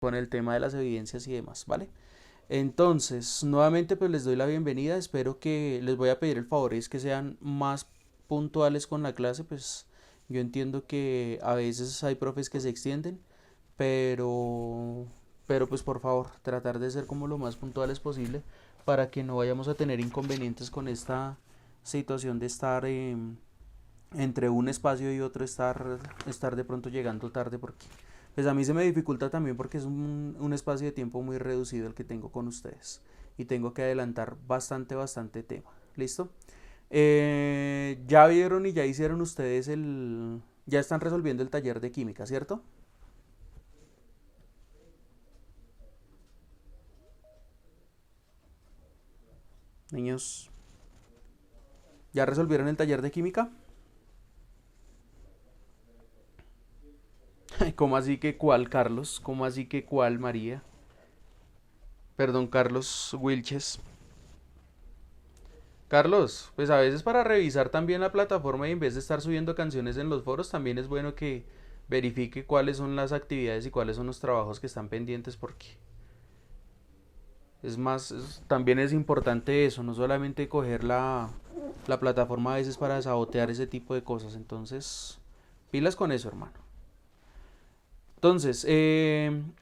con el tema de las evidencias y demás, ¿vale? Entonces, nuevamente pues les doy la bienvenida, espero que les voy a pedir el favor es que sean más puntuales con la clase, pues yo entiendo que a veces hay profes que se extienden, pero pues por favor, tratar de ser como lo más puntuales posible para que no vayamos a tener inconvenientes con esta situación de estar entre un espacio y otro estar de pronto llegando tarde porque pues a mí se me dificulta también porque es un espacio de tiempo muy reducido el que tengo con ustedes y tengo que adelantar bastante tema. ¿Listo? Ya vieron y ya hicieron ustedes ya están resolviendo el taller de química, ¿cierto? Niños, ¿ya resolvieron el taller de química? ¿Cómo así que cuál, Carlos? ¿Cómo así que cuál, María? Perdón, Carlos Wilches. Carlos, pues a veces para revisar también la plataforma y en vez de estar subiendo canciones en los foros, también es bueno que verifique cuáles son las actividades y cuáles son los trabajos que están pendientes porque es más, también es importante eso, no solamente coger la plataforma a veces para sabotear ese tipo de cosas. Entonces, pilas con eso, hermano. Entonces, en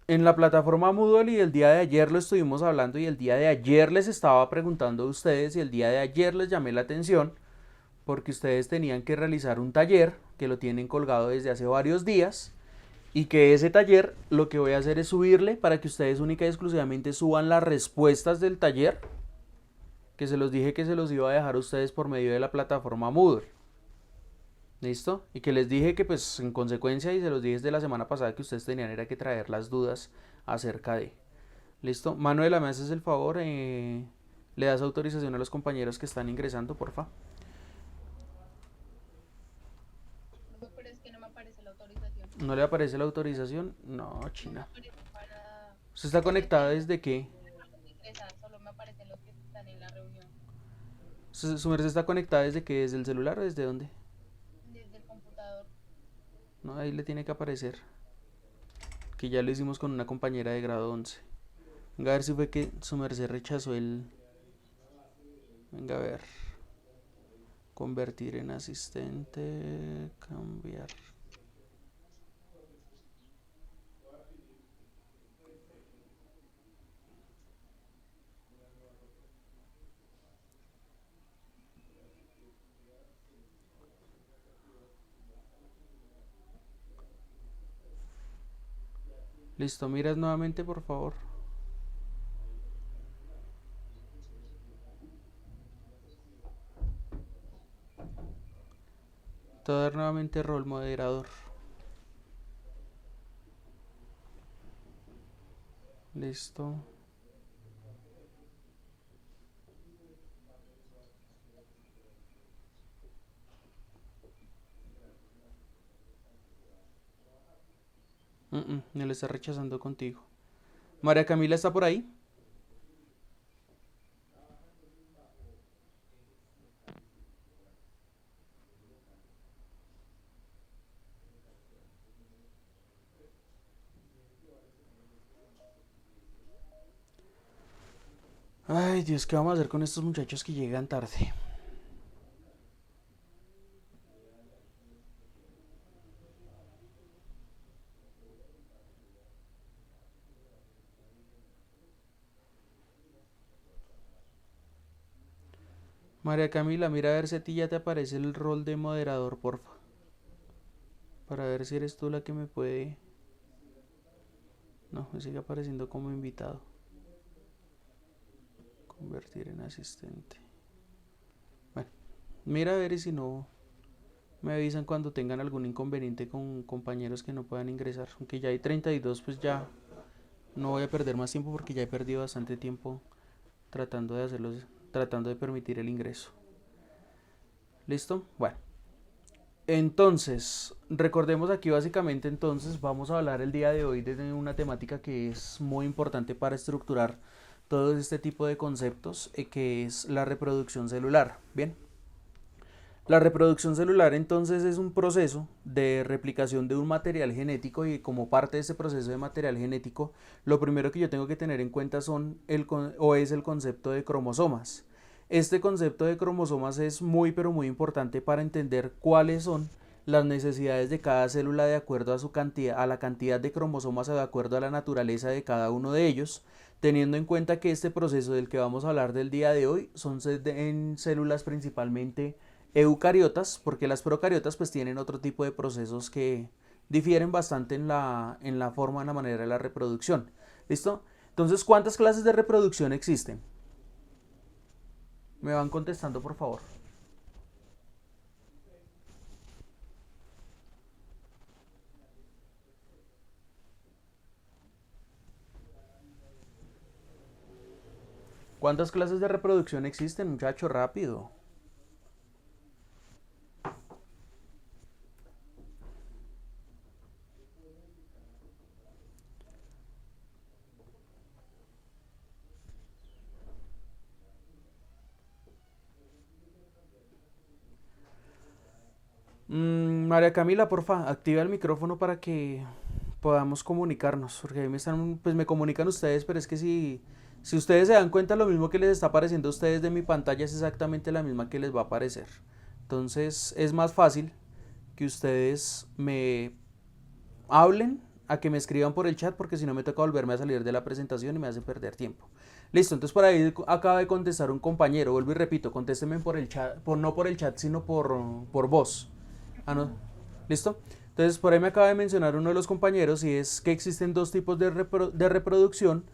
la plataforma Moodle y el día de ayer lo estuvimos hablando y el día de ayer les estaba preguntando a ustedes y el día de ayer les llamé la atención porque ustedes tenían que realizar un taller que lo tienen colgado desde hace varios días y que ese taller lo que voy a hacer es subirle para que ustedes única y exclusivamente suban las respuestas del taller que se los dije que se los iba a dejar a ustedes por medio de la plataforma Moodle. ¿Listo? Y que les dije que pues en consecuencia y se los dije desde la semana pasada que ustedes tenían era que traer las dudas acerca de. ¿Listo? Manuela, ¿me haces el favor? ¿Le das autorización a los compañeros que están ingresando, porfa? No, pero es que no me aparece la autorización. ¿No le aparece la autorización? No, No me China. aparece para. ¿Usted está Es que conectada no desde qué? me ingresar, solo me aparecen los que están en la reunión. ¿Su merced está conectada desde qué? ¿Desde el celular o desde dónde? Desde el computador. No, ahí le tiene que aparecer. Que ya lo hicimos con una compañera de grado 11. Venga a ver si fue que su merced rechazó el... Venga a ver. Convertir en asistente. Cambiar. Listo, miras nuevamente por favor. Te voy a dar nuevamente rol moderador. Listo. No le está rechazando contigo. María Camila está por ahí. Ay, Dios, ¿qué vamos a hacer con estos muchachos que llegan tarde? María Camila, mira a ver si a ti ya te aparece el rol de moderador, porfa. Para ver si eres tú la que me puede... No, me sigue apareciendo como invitado. Convertir en asistente. Bueno, mira a ver y si no, me avisan cuando tengan algún inconveniente con compañeros que no puedan ingresar. Aunque ya hay 32, pues ya no voy a perder más tiempo porque ya he perdido bastante tiempo tratando de hacerlos, tratando de permitir el ingreso. ¿Listo? Bueno. Entonces, recordemos aquí básicamente entonces vamos a hablar el día de hoy de una temática que es muy importante para estructurar todo este tipo de conceptos, que es la reproducción celular. Bien, La reproducción celular entonces es un proceso de replicación de un material genético y como parte de ese proceso de material genético, lo primero que yo tengo que tener en cuenta es el concepto de cromosomas. Este concepto de cromosomas es muy pero muy importante para entender cuáles son las necesidades de cada célula de acuerdo a su cantidad, a la cantidad de cromosomas o de acuerdo a la naturaleza de cada uno de ellos, teniendo en cuenta que este proceso del que vamos a hablar del día de hoy son en células principalmente eucariotas, porque las procariotas pues tienen otro tipo de procesos que difieren bastante en la forma, en la manera de la reproducción. ¿Listo? Entonces, ¿cuántas clases de reproducción existen? Me van contestando, por favor. ¿Cuántas clases de reproducción existen, muchacho? Rápido. María Camila, porfa, activa el micrófono para que podamos comunicarnos, porque ahí pues me comunican ustedes, pero es que si ustedes se dan cuenta, lo mismo que les está apareciendo a ustedes de mi pantalla es exactamente la misma que les va a aparecer. Entonces es más fácil que ustedes me hablen a que me escriban por el chat, porque si no me toca volverme a salir de la presentación y me hace perder tiempo. Listo, entonces por ahí acaba de contestar un compañero, vuelvo y repito, contéstenme por el chat, no por el chat, sino por voz. Ah, no. ¿Listo? Entonces, por ahí me acaba de mencionar uno de los compañeros y es que existen dos tipos de reproducción,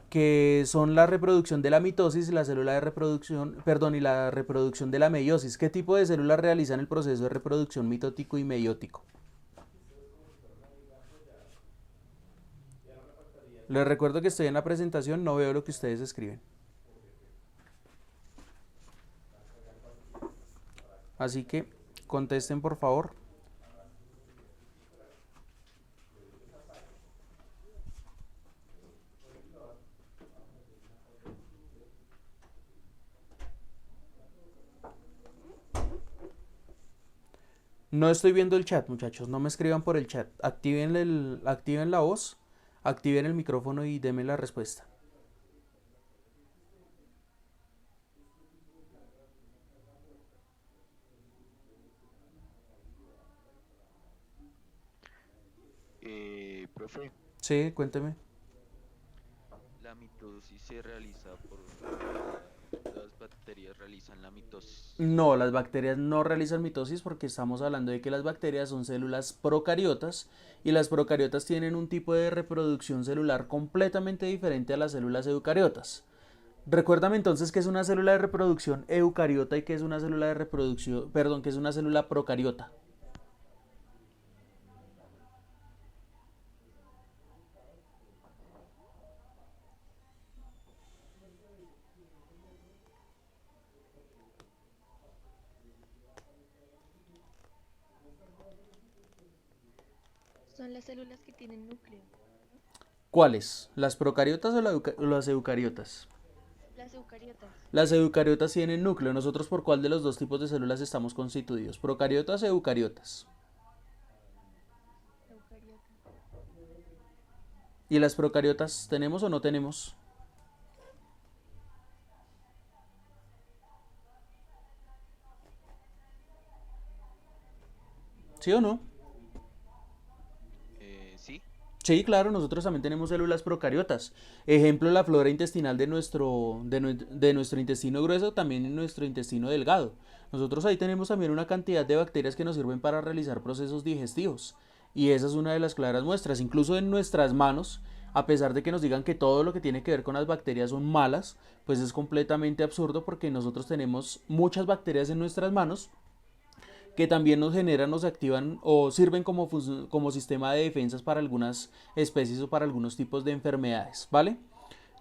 que son la reproducción de la mitosis y la célula de reproducción, perdón, y la reproducción de la meiosis. ¿Qué tipo de células realizan el proceso de reproducción mitótico y meiótico? Les recuerdo que estoy en la presentación, no veo lo que ustedes escriben. Así que contesten, por favor. No estoy viendo el chat, muchachos. No me escriban por el chat. Activen la voz, activen el micrófono y denme la respuesta. Profe, Sí, cuénteme. la mitosis se realiza por las bacterias realizan la mitosis. No, las bacterias no realizan mitosis porque estamos hablando de que las bacterias son células procariotas y las procariotas tienen un tipo de reproducción celular completamente diferente a las células eucariotas. Recuérdame entonces que es una célula de reproducción eucariota y que es una célula de reproducción, perdón, que es una célula procariota. Son las células que tienen núcleo, ¿no? ¿Cuáles? ¿Las procariotas o las eucariotas? Las eucariotas. Las eucariotas tienen núcleo. ¿Nosotros por cuál de los dos tipos de células estamos constituidos? ¿Procariotas o eucariotas? Eucariota. ¿Y las procariotas tenemos o no tenemos? ¿Sí o no? Sí, Sí, claro, nosotros también tenemos células procariotas. Ejemplo, la flora intestinal de nuestro intestino grueso, también en nuestro intestino delgado. Nosotros ahí tenemos también una cantidad de bacterias que nos sirven para realizar procesos digestivos. Y esa es una de las claras muestras. Incluso en nuestras manos, a pesar de que nos digan que todo lo que tiene que ver con las bacterias son malas, pues es completamente absurdo porque nosotros tenemos muchas bacterias en nuestras manos que también nos generan, nos activan o sirven como sistema de defensas para algunas especies o para algunos tipos de enfermedades, ¿vale?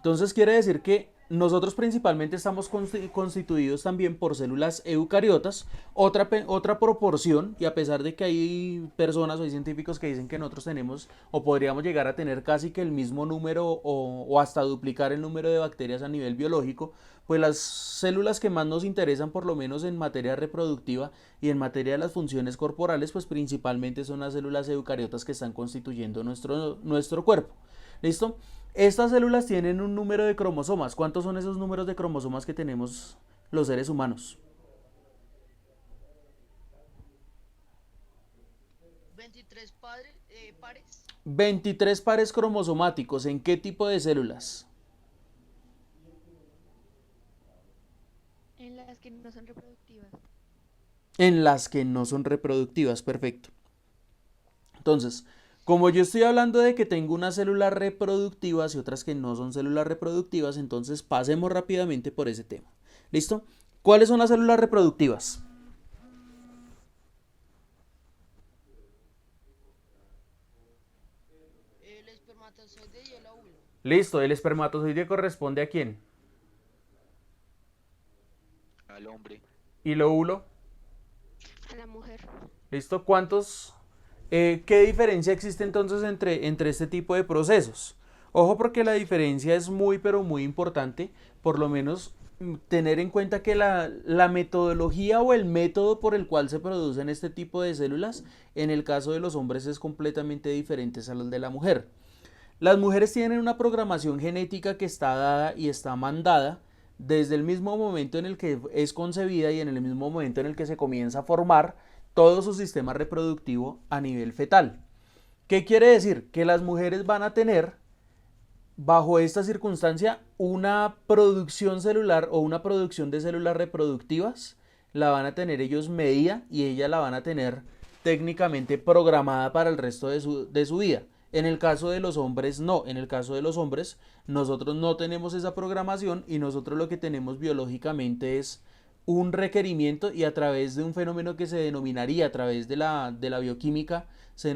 Entonces quiere decir que nosotros principalmente estamos constituidos también por células eucariotas, otra proporción, y a pesar de que hay personas o hay científicos que dicen que nosotros tenemos o podríamos llegar a tener casi que el mismo número o hasta duplicar el número de bacterias a nivel biológico, pues las células que más nos interesan, por lo menos en materia reproductiva y en materia de las funciones corporales, pues principalmente son las células eucariotas que están constituyendo nuestro cuerpo. ¿Listo? Estas células tienen un número de cromosomas. ¿Cuántos son esos números de cromosomas que tenemos los seres humanos? 23 pares 23 pares cromosomáticos. ¿En qué tipo de células? En las que no son reproductivas. En las que no son reproductivas, perfecto. Entonces, como yo estoy hablando de que tengo unas células reproductivas y otras que no son células reproductivas, entonces pasemos rápidamente por ese tema. ¿Listo? ¿Cuáles son las células reproductivas? el espermatozoide y el óvulo. Listo, el espermatozoide corresponde ¿a quién? Al hombre. ¿Y el óvulo? A la mujer. ¿Listo? ¿Qué diferencia existe entonces entre este tipo de procesos? Ojo porque la diferencia es muy pero muy importante, por lo menos tener en cuenta que la metodología o el método por el cual se producen este tipo de células en el caso de los hombres es completamente diferente al de la mujer. Las mujeres tienen una programación genética que está dada y está mandada desde el mismo momento en el que es concebida y en el mismo momento en el que se comienza a formar todo su sistema reproductivo a nivel fetal. ¿Qué quiere decir? Que las mujeres van a tener, bajo esta circunstancia, una producción celular o una producción de células reproductivas, la van a tener ellos medida y ellas la van a tener técnicamente programada para el resto de su vida. En el caso de los hombres no, en el caso de los hombres nosotros no tenemos esa programación y nosotros lo que tenemos biológicamente es un requerimiento y a través de un fenómeno que se denominaría a través de la bioquímica, se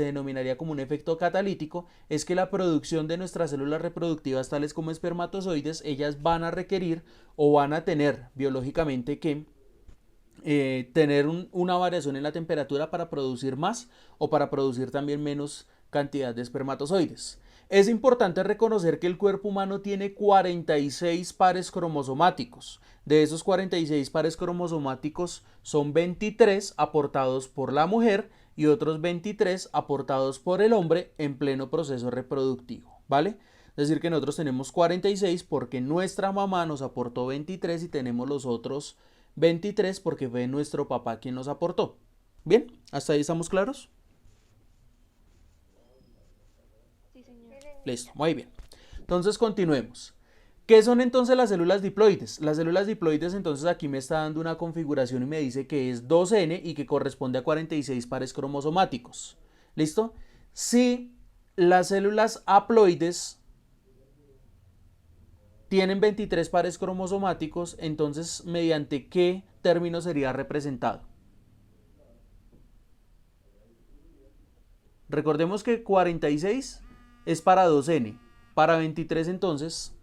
denominaría como un efecto catalítico, es que la producción de nuestras células reproductivas tales como espermatozoides, ellas van a requerir o van a tener biológicamente que tener una variación en la temperatura para producir más o para producir también menos cantidad de espermatozoides. Es importante reconocer que el cuerpo humano tiene 46 pares cromosomáticos. De esos 46 pares cromosomáticos son 23 aportados por la mujer y otros 23 aportados por el hombre en pleno proceso reproductivo, ¿vale? Es decir que nosotros tenemos 46 porque nuestra mamá nos aportó 23 y tenemos los otros 23 porque fue nuestro papá quien nos aportó. ¿Bien? ¿Hasta ahí estamos claros? Sí, señor. Listo, muy bien. Entonces continuemos. ¿Qué son entonces las células diploides? Las células diploides entonces aquí me está dando una configuración y me dice que es 2N y que corresponde a 46 pares cromosomáticos. ¿Listo? Si las células haploides tienen 23 pares cromosomáticos, entonces ¿mediante qué término sería representado? Recordemos que 46 es para 2N. Para 23 entonces...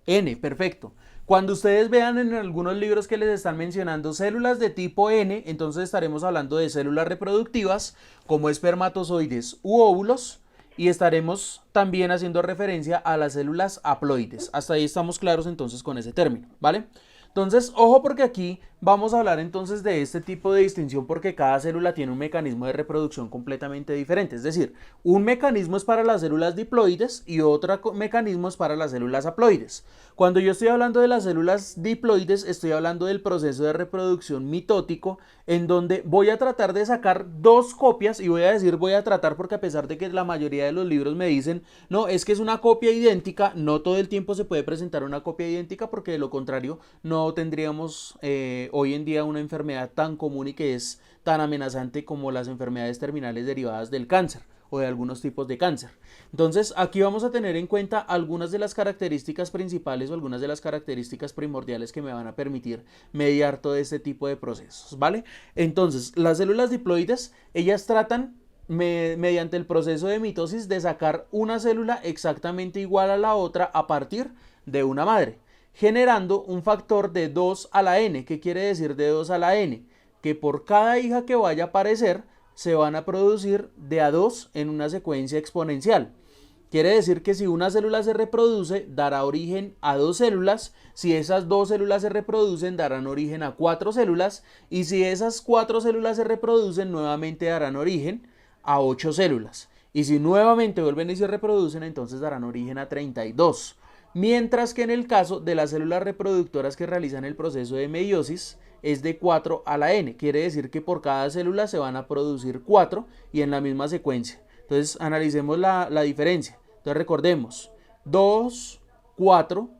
N, perfecto. Cuando ustedes vean en algunos libros que les están mencionando células de tipo N, entonces estaremos hablando de células reproductivas como espermatozoides u óvulos y estaremos también haciendo referencia a las células haploides. Hasta ahí estamos claros entonces con ese término, ¿vale? Entonces, ojo porque aquí vamos a hablar entonces de este tipo de distinción porque cada célula tiene un mecanismo de reproducción completamente diferente. Es decir, un mecanismo es para las células diploides y otro mecanismo es para las células haploides. Cuando yo estoy hablando de las células diploides, estoy hablando del proceso de reproducción mitótico en donde voy a tratar de sacar dos copias y voy a decir voy a tratar porque a pesar de que la mayoría de los libros me dicen no, es que es una copia idéntica, no todo el tiempo se puede presentar una copia idéntica porque de lo contrario no tendríamos hoy en día una enfermedad tan común y que es tan amenazante como las enfermedades terminales derivadas del cáncer o de algunos tipos de cáncer. Entonces aquí vamos a tener en cuenta algunas de las características principales o algunas de las características primordiales que me van a permitir mediar todo este tipo de procesos, ¿vale? Entonces las células diploides, ellas tratan mediante el proceso de mitosis de sacar una célula exactamente igual a la otra a partir de una madre, generando un factor de 2 a la n. ¿Qué quiere decir de 2 a la n? Que por cada hija que vaya a aparecer se van a producir de a 2 en una secuencia exponencial. Quiere decir que si una célula se reproduce, dará origen a 2 células. Si esas 2 células se reproducen, darán origen a 4 células. Y si esas 4 células se reproducen, nuevamente darán origen a 8 células. Y si nuevamente vuelven y se reproducen, entonces darán origen a 32. Mientras que en el caso de las células reproductoras que realizan el proceso de meiosis, es de 4 a la n. Quiere decir que por cada célula se van a producir 4 y en la misma secuencia. Entonces analicemos la diferencia. Entonces recordemos, 2, 4,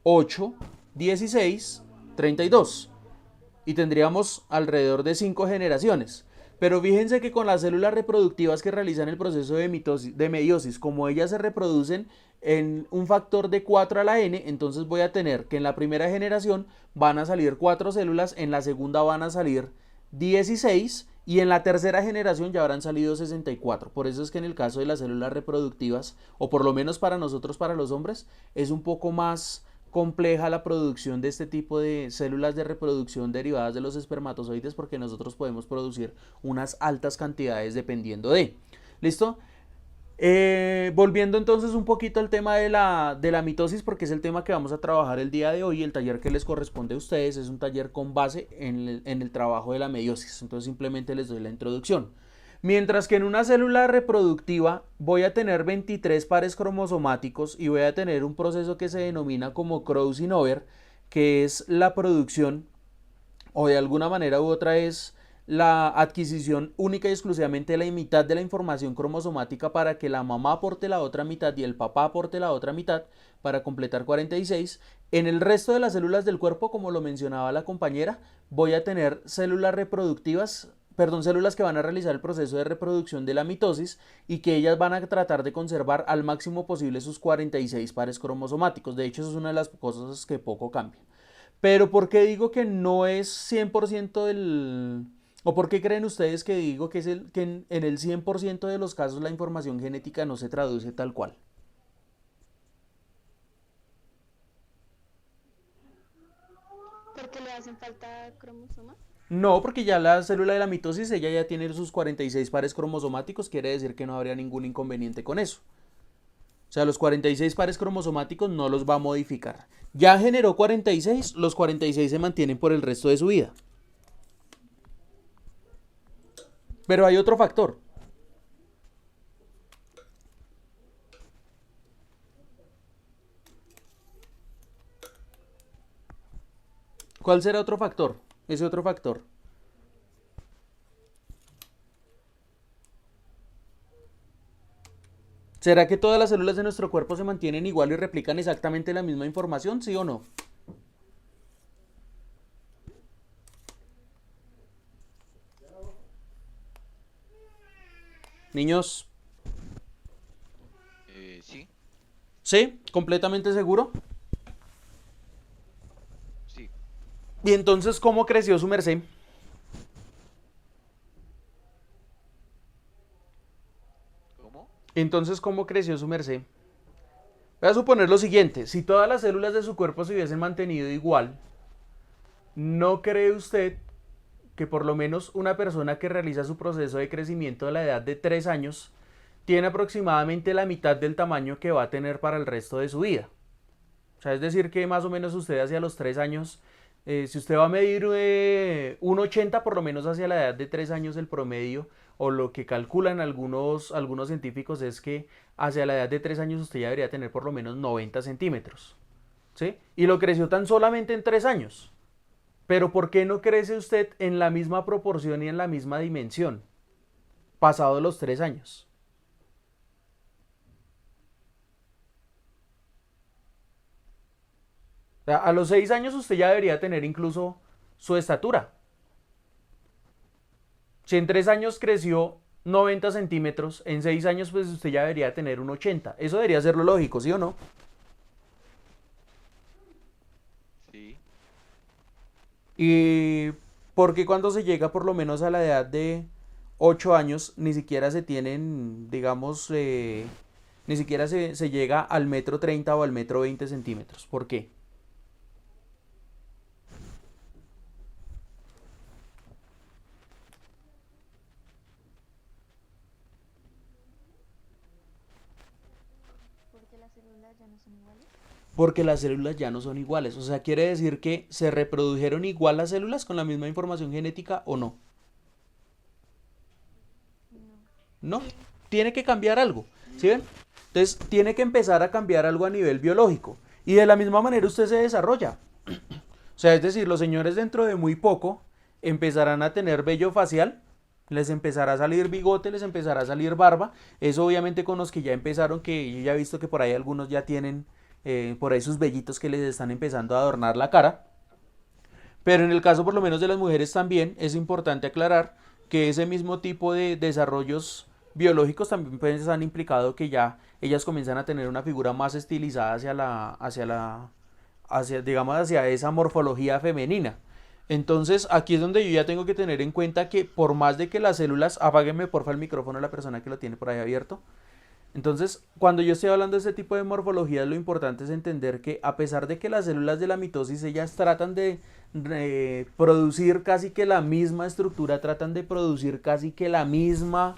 8, 16, 32. Y tendríamos alrededor de 5 generaciones. Pero fíjense que con las células reproductivas que realizan el proceso de meiosis, como ellas se reproducen en un factor de 4 a la n, entonces voy a tener que en la primera generación van a salir 4 células, en la segunda van a salir 16 y en la tercera generación ya habrán salido 64. Por eso es que en el caso de las células reproductivas, o por lo menos para nosotros, para los hombres, es un poco más compleja la producción de este tipo de células de reproducción derivadas de los espermatozoides, porque nosotros podemos producir unas altas cantidades dependiendo de. ¿Listo? Volviendo entonces un poquito al tema de la mitosis, porque es el tema que vamos a trabajar el día de hoy. El taller que les corresponde a ustedes es un taller con base en el trabajo de la meiosis. Entonces simplemente les doy la introducción. Mientras que en una célula reproductiva voy a tener 23 pares cromosomáticos y voy a tener un proceso que se denomina como crossing over, que es la producción, o de alguna manera u otra es la adquisición única y exclusivamente de la mitad de la información cromosomática para que la mamá aporte la otra mitad y el papá aporte la otra mitad para completar 46. En el resto de las células del cuerpo, como lo mencionaba la compañera, voy a tener células reproductivas, células que van a realizar el proceso de reproducción de la mitosis y que ellas van a tratar de conservar al máximo posible sus 46 pares cromosomáticos. De hecho, eso es una de las cosas que poco cambia. Pero ¿por qué digo que no es 100% del... ¿O por qué creen ustedes que digo que, que en el 100% de los casos la información genética no se traduce tal cual? ¿Porque le hacen falta cromosomas? No, porque ya la célula de la mitosis, ella ya tiene sus 46 pares cromosomáticos, quiere decir que no habría ningún inconveniente con eso. O sea, los 46 pares cromosomáticos no los va a modificar. Ya generó 46, los 46 se mantienen por el resto de su vida. Pero hay otro factor. ¿Cuál será otro factor? Ese otro factor. ¿Será que todas las células de nuestro cuerpo se mantienen igual y replican exactamente la misma información? ¿Sí o no? Niños, Sí, ¿sí? ¿Completamente seguro? sí. ¿Y entonces cómo creció su merced? ¿Cómo? Entonces, ¿cómo creció su merced? Voy a suponer lo siguiente, si todas las células de su cuerpo se hubiesen mantenido igual, ¿no cree usted que por lo menos una persona que realiza su proceso de crecimiento a la edad de 3 años tiene aproximadamente la mitad del tamaño que va a tener para el resto de su vida? O sea, es decir que más o menos usted hacia los 3 años, si usted va a medir 1,80, por lo menos hacia la edad de 3 años el promedio, o lo que calculan algunos científicos es que hacia la edad de 3 años usted ya debería tener por lo menos 90 centímetros. ¿Sí? Y lo creció tan solamente en 3 años. Pero ¿por qué no crece usted en la misma proporción y en la misma dimensión pasado los 3 años? O sea, a los 6 años usted ya debería tener incluso su estatura. Si en 3 años creció 90 centímetros, en 6 años pues usted ya debería tener un 80. Eso debería ser lo lógico, ¿sí o no? Sí. Y porque cuando se llega por lo menos a la edad de 8 años ni siquiera se tienen, digamos, ni siquiera se llega al metro 30 o al metro 20 centímetros. ¿Por qué? Porque las células ya no son iguales. Porque las células ya no son iguales. O sea, quiere decir que se reprodujeron igual las células con la misma información genética o no. No. No, tiene que cambiar algo. ¿Sí ven? Entonces, tiene que empezar a cambiar algo a nivel biológico. Y de la misma manera usted se desarrolla. O sea, es decir, los señores dentro de muy poco empezarán a tener vello facial, les empezará a salir bigote, les empezará a salir barba. Eso obviamente con los que ya empezaron, que yo ya he visto que por ahí algunos ya tienen por ahí sus vellitos que les están empezando a adornar la cara. Pero en el caso por lo menos de las mujeres también es importante aclarar que ese mismo tipo de desarrollos biológicos también pues han implicado que ya ellas comienzan a tener una figura más estilizada digamos, hacia esa morfología femenina. Entonces aquí es donde yo ya tengo que tener en cuenta que por más de que las células, apáguenme porfa el micrófono a la persona que lo tiene por ahí abierto. Entonces, cuando yo estoy hablando de este tipo de morfologías, lo importante es entender que a pesar de que las células de la mitosis ellas tratan de producir casi que la misma estructura, tratan de producir casi que la misma,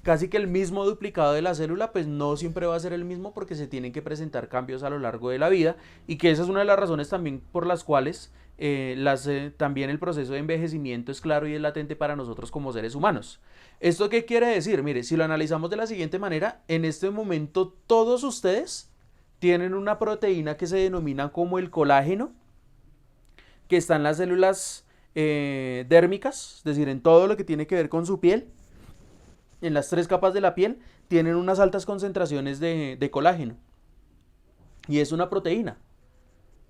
casi que el mismo duplicado de la célula, pues no siempre va a ser el mismo porque se tienen que presentar cambios a lo largo de la vida y que esa es una de las razones también por las cuales también el proceso de envejecimiento es claro y es latente para nosotros como seres humanos. ¿Esto qué quiere decir? Mire, si lo analizamos de la siguiente manera, en este momento todos ustedes tienen una proteína que se denomina como el colágeno, que está en las células dérmicas, es decir, en todo lo que tiene que ver con su piel, en las 3 capas de la piel, tienen unas altas concentraciones de colágeno. Y es una proteína.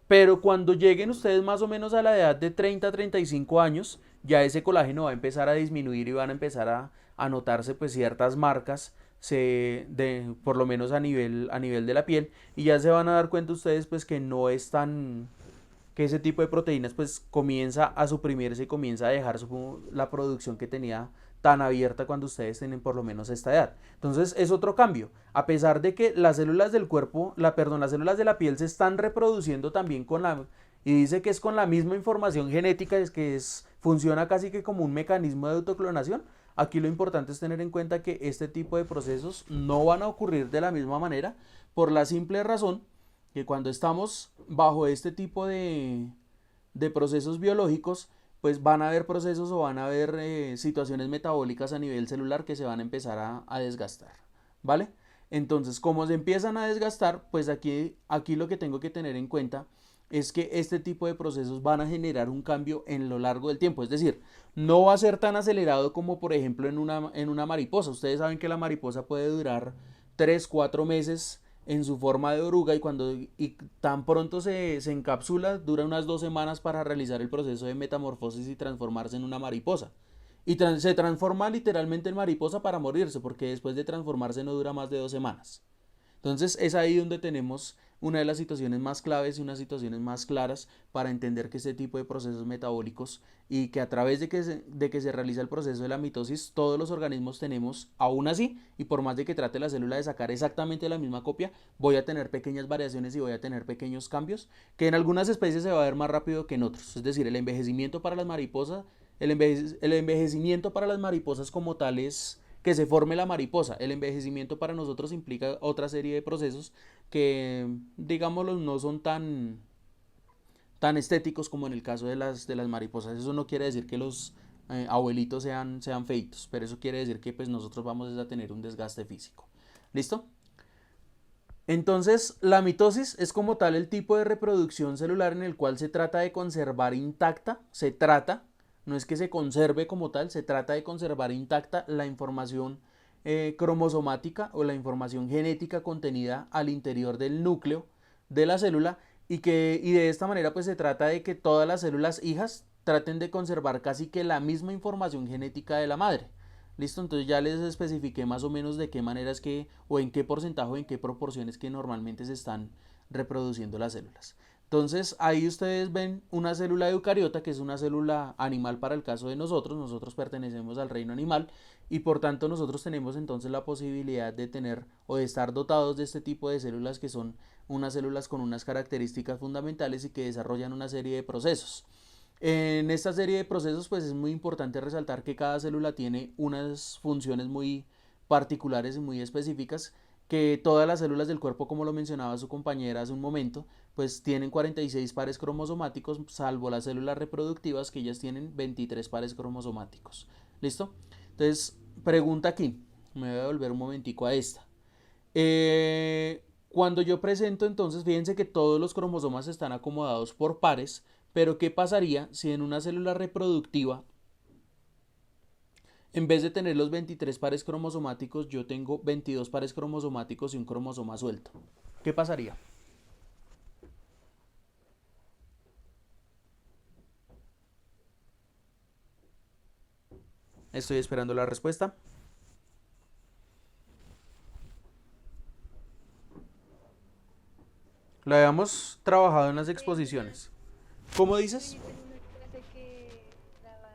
Pero cuando lleguen ustedes más o menos a la edad de 30 a 35 años, ya ese colágeno va a empezar a disminuir y van a empezar a notarse pues ciertas marcas, por lo menos a nivel de la piel, y ya se van a dar cuenta ustedes pues que no es tan, que ese tipo de proteínas pues comienza a suprimirse y comienza a dejar la producción que tenía tan abierta cuando ustedes tienen por lo menos esta edad. Entonces es otro cambio. A pesar de que las células del cuerpo, las células de la piel se están reproduciendo también y dice que es con la misma información genética, funciona casi que como un mecanismo de autoclonación. Aquí lo importante es tener en cuenta que este tipo de procesos no van a ocurrir de la misma manera por la simple razón que cuando estamos bajo este tipo de procesos biológicos, pues van a haber procesos o van a haber situaciones metabólicas a nivel celular que se van a empezar a desgastar, ¿vale? Entonces, como se empiezan a desgastar, pues aquí lo que tengo que tener en cuenta es que este tipo de procesos van a generar un cambio en lo largo del tiempo, es decir, no va a ser tan acelerado como por ejemplo en una mariposa. Ustedes saben que la mariposa puede durar 3-4 meses en su forma de oruga y tan pronto se encapsula, dura unas 2 semanas para realizar el proceso de metamorfosis y transformarse en una mariposa. Y se transforma literalmente en mariposa para morirse, porque después de transformarse no dura más de 2 semanas. Entonces es ahí donde tenemos una de las situaciones más claves y unas situaciones más claras para entender que este tipo de procesos metabólicos y que a través de que se realiza el proceso de la mitosis, todos los organismos tenemos, aún así, y por más de que trate la célula de sacar exactamente la misma copia, voy a tener pequeñas variaciones y voy a tener pequeños cambios que en algunas especies se va a ver más rápido que en otros. Es decir, el envejecimiento para las mariposas, el envejecimiento para las mariposas como tal es que se forme la mariposa. El envejecimiento para nosotros implica otra serie de procesos que, digámoslo, no son tan estéticos como en el caso de las mariposas. Eso no quiere decir que los abuelitos sean feitos, pero eso quiere decir que pues nosotros vamos a tener un desgaste físico. ¿Listo? Entonces, la mitosis es como tal el tipo de reproducción celular en el cual se trata de conservar intacta, no es que se conserve como tal, se trata de conservar intacta la información cromosomática o la información genética contenida al interior del núcleo de la célula y de esta manera pues se trata de que todas las células hijas traten de conservar casi que la misma información genética de la madre. ¿Listo? Entonces ya les especifiqué más o menos de qué manera o en qué porcentaje o en qué proporciones que normalmente se están reproduciendo las células. Entonces ahí ustedes ven una célula eucariota, que es una célula animal para el caso de nosotros pertenecemos al reino animal y por tanto nosotros tenemos entonces la posibilidad de tener o de estar dotados de este tipo de células que son unas células con unas características fundamentales y que desarrollan una serie de procesos. En esta serie de procesos pues es muy importante resaltar que cada célula tiene unas funciones muy particulares y muy específicas, que todas las células del cuerpo, como lo mencionaba su compañera hace un momento, pues tienen 46 pares cromosomáticos, salvo las células reproductivas que ellas tienen 23 pares cromosomáticos. ¿Listo? Entonces, pregunta aquí, me voy a volver un momentico a esta. Cuando yo presento, entonces, fíjense que todos los cromosomas están acomodados por pares, pero ¿qué pasaría si en una célula reproductiva, en vez de tener los 23 pares cromosomáticos, yo tengo 22 pares cromosomáticos y un cromosoma suelto? ¿Qué pasaría? Estoy esperando la respuesta. Lo habíamos trabajado en las exposiciones. ¿Cómo dices? Yo tengo una clase que daba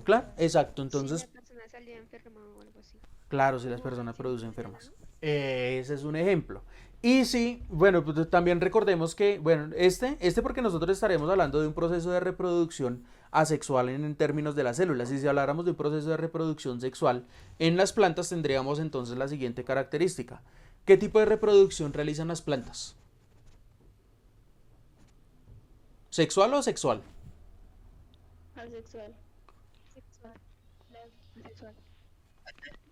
Claro, exacto. si Entonces, la persona salía enferma o algo así. claro, si las personas producen enfermas. Ese es un ejemplo. Y sí, bueno, pues también recordemos que, bueno, este porque nosotros estaremos hablando de un proceso de reproducción asexual en términos de las células. Y si habláramos de un proceso de reproducción sexual en las plantas, tendríamos entonces la siguiente característica. ¿Qué tipo de reproducción realizan las plantas? ¿Sexual o sexual? Asexual. Sexual. Asexual.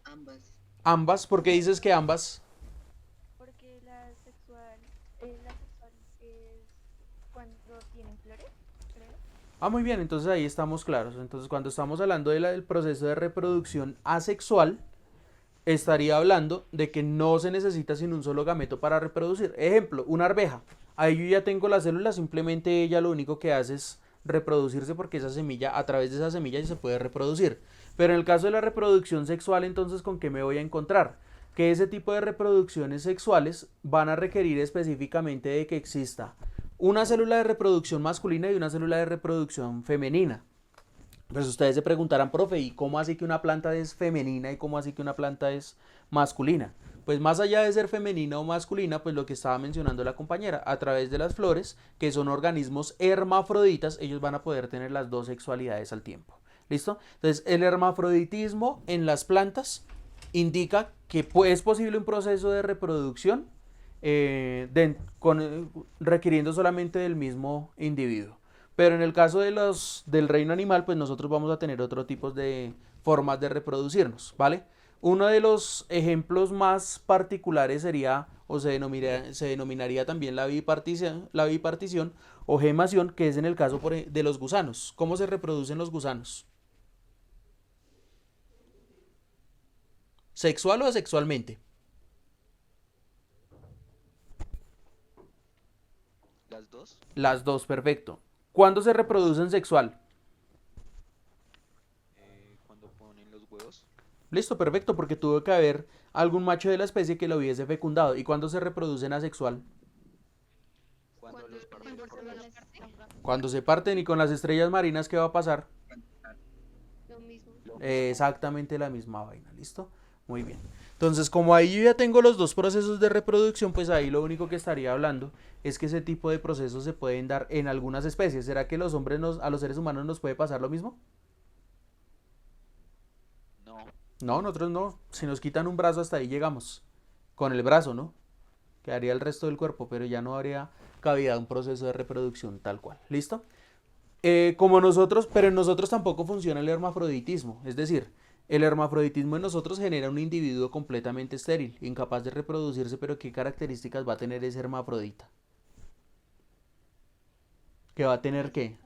Ambas. Ambas, ¿por qué dices que ambas? Porque la sexual es cuando tienen flores, creo. Ah, muy bien, entonces ahí estamos claros. Entonces, cuando estamos hablando del proceso de reproducción asexual, estaría hablando de que no se necesita sino un solo gameto para reproducir. Ejemplo, una arveja. Ahí yo ya tengo la célula, simplemente ella lo único que hace es reproducirse porque esa semilla, a través de esa semilla ya se puede reproducir. Pero en el caso de la reproducción sexual, entonces, ¿con qué me voy a encontrar? Que ese tipo de reproducciones sexuales van a requerir específicamente de que exista una célula de reproducción masculina y una célula de reproducción femenina. Pues ustedes se preguntarán, profe, ¿y cómo así que una planta es femenina y cómo así que una planta es masculina? Pues más allá de ser femenina o masculina, pues lo que estaba mencionando la compañera, a través de las flores, que son organismos hermafroditas, ellos van a poder tener las dos sexualidades al tiempo. ¿Listo? Entonces, el hermafroditismo en las plantas indica que es posible un proceso de reproducción requiriendo solamente del mismo individuo. Pero en el caso del reino animal, pues nosotros vamos a tener otro tipo de formas de reproducirnos, ¿vale? Uno de los ejemplos más particulares sería, o se denominaría también la bipartición o gemación, que es en el caso de los gusanos. ¿Cómo se reproducen los gusanos? ¿Sexual o asexualmente? Las dos. Las dos, perfecto. ¿Cuándo se reproducen sexual? Cuando ponen los huevos. Listo, perfecto, porque tuvo que haber algún macho de la especie que lo hubiese fecundado. ¿Y cuándo se reproducen asexual? Cuando los Cuando parten. se van a partir. Cuando se parten. ¿Y con las estrellas marinas qué va a pasar? Lo mismo. Exactamente la misma vaina, ¿listo? Muy bien. Entonces, como ahí yo ya tengo los dos procesos de reproducción, pues ahí lo único que estaría hablando es que ese tipo de procesos se pueden dar en algunas especies. ¿Será que a los seres humanos nos puede pasar lo mismo? No. No, nosotros no. Si nos quitan un brazo, hasta ahí llegamos. Con el brazo, ¿no? Quedaría el resto del cuerpo, pero ya no habría cabida a un proceso de reproducción tal cual. ¿Listo? Pero en nosotros tampoco funciona el hermafroditismo. Es decir, el hermafroditismo en nosotros genera un individuo completamente estéril, incapaz de reproducirse, pero ¿qué características va a tener ese hermafrodita? ¿Que va a tener qué?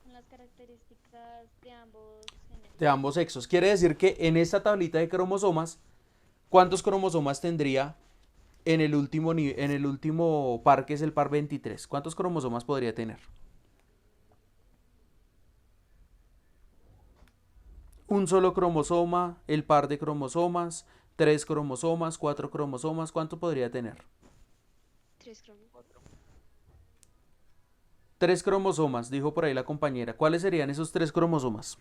Con las características de ambos géneros. De ambos sexos. Quiere decir que en esta tablita de cromosomas, ¿cuántos cromosomas tendría en el último par, que es el par 23? ¿Cuántos cromosomas podría tener? Un solo cromosoma, el par de cromosomas, 3 cromosomas, 4 cromosomas, ¿cuánto podría tener? 3 cromos. 3 cromosomas, dijo por ahí la compañera. ¿Cuáles serían esos 3 cromosomas?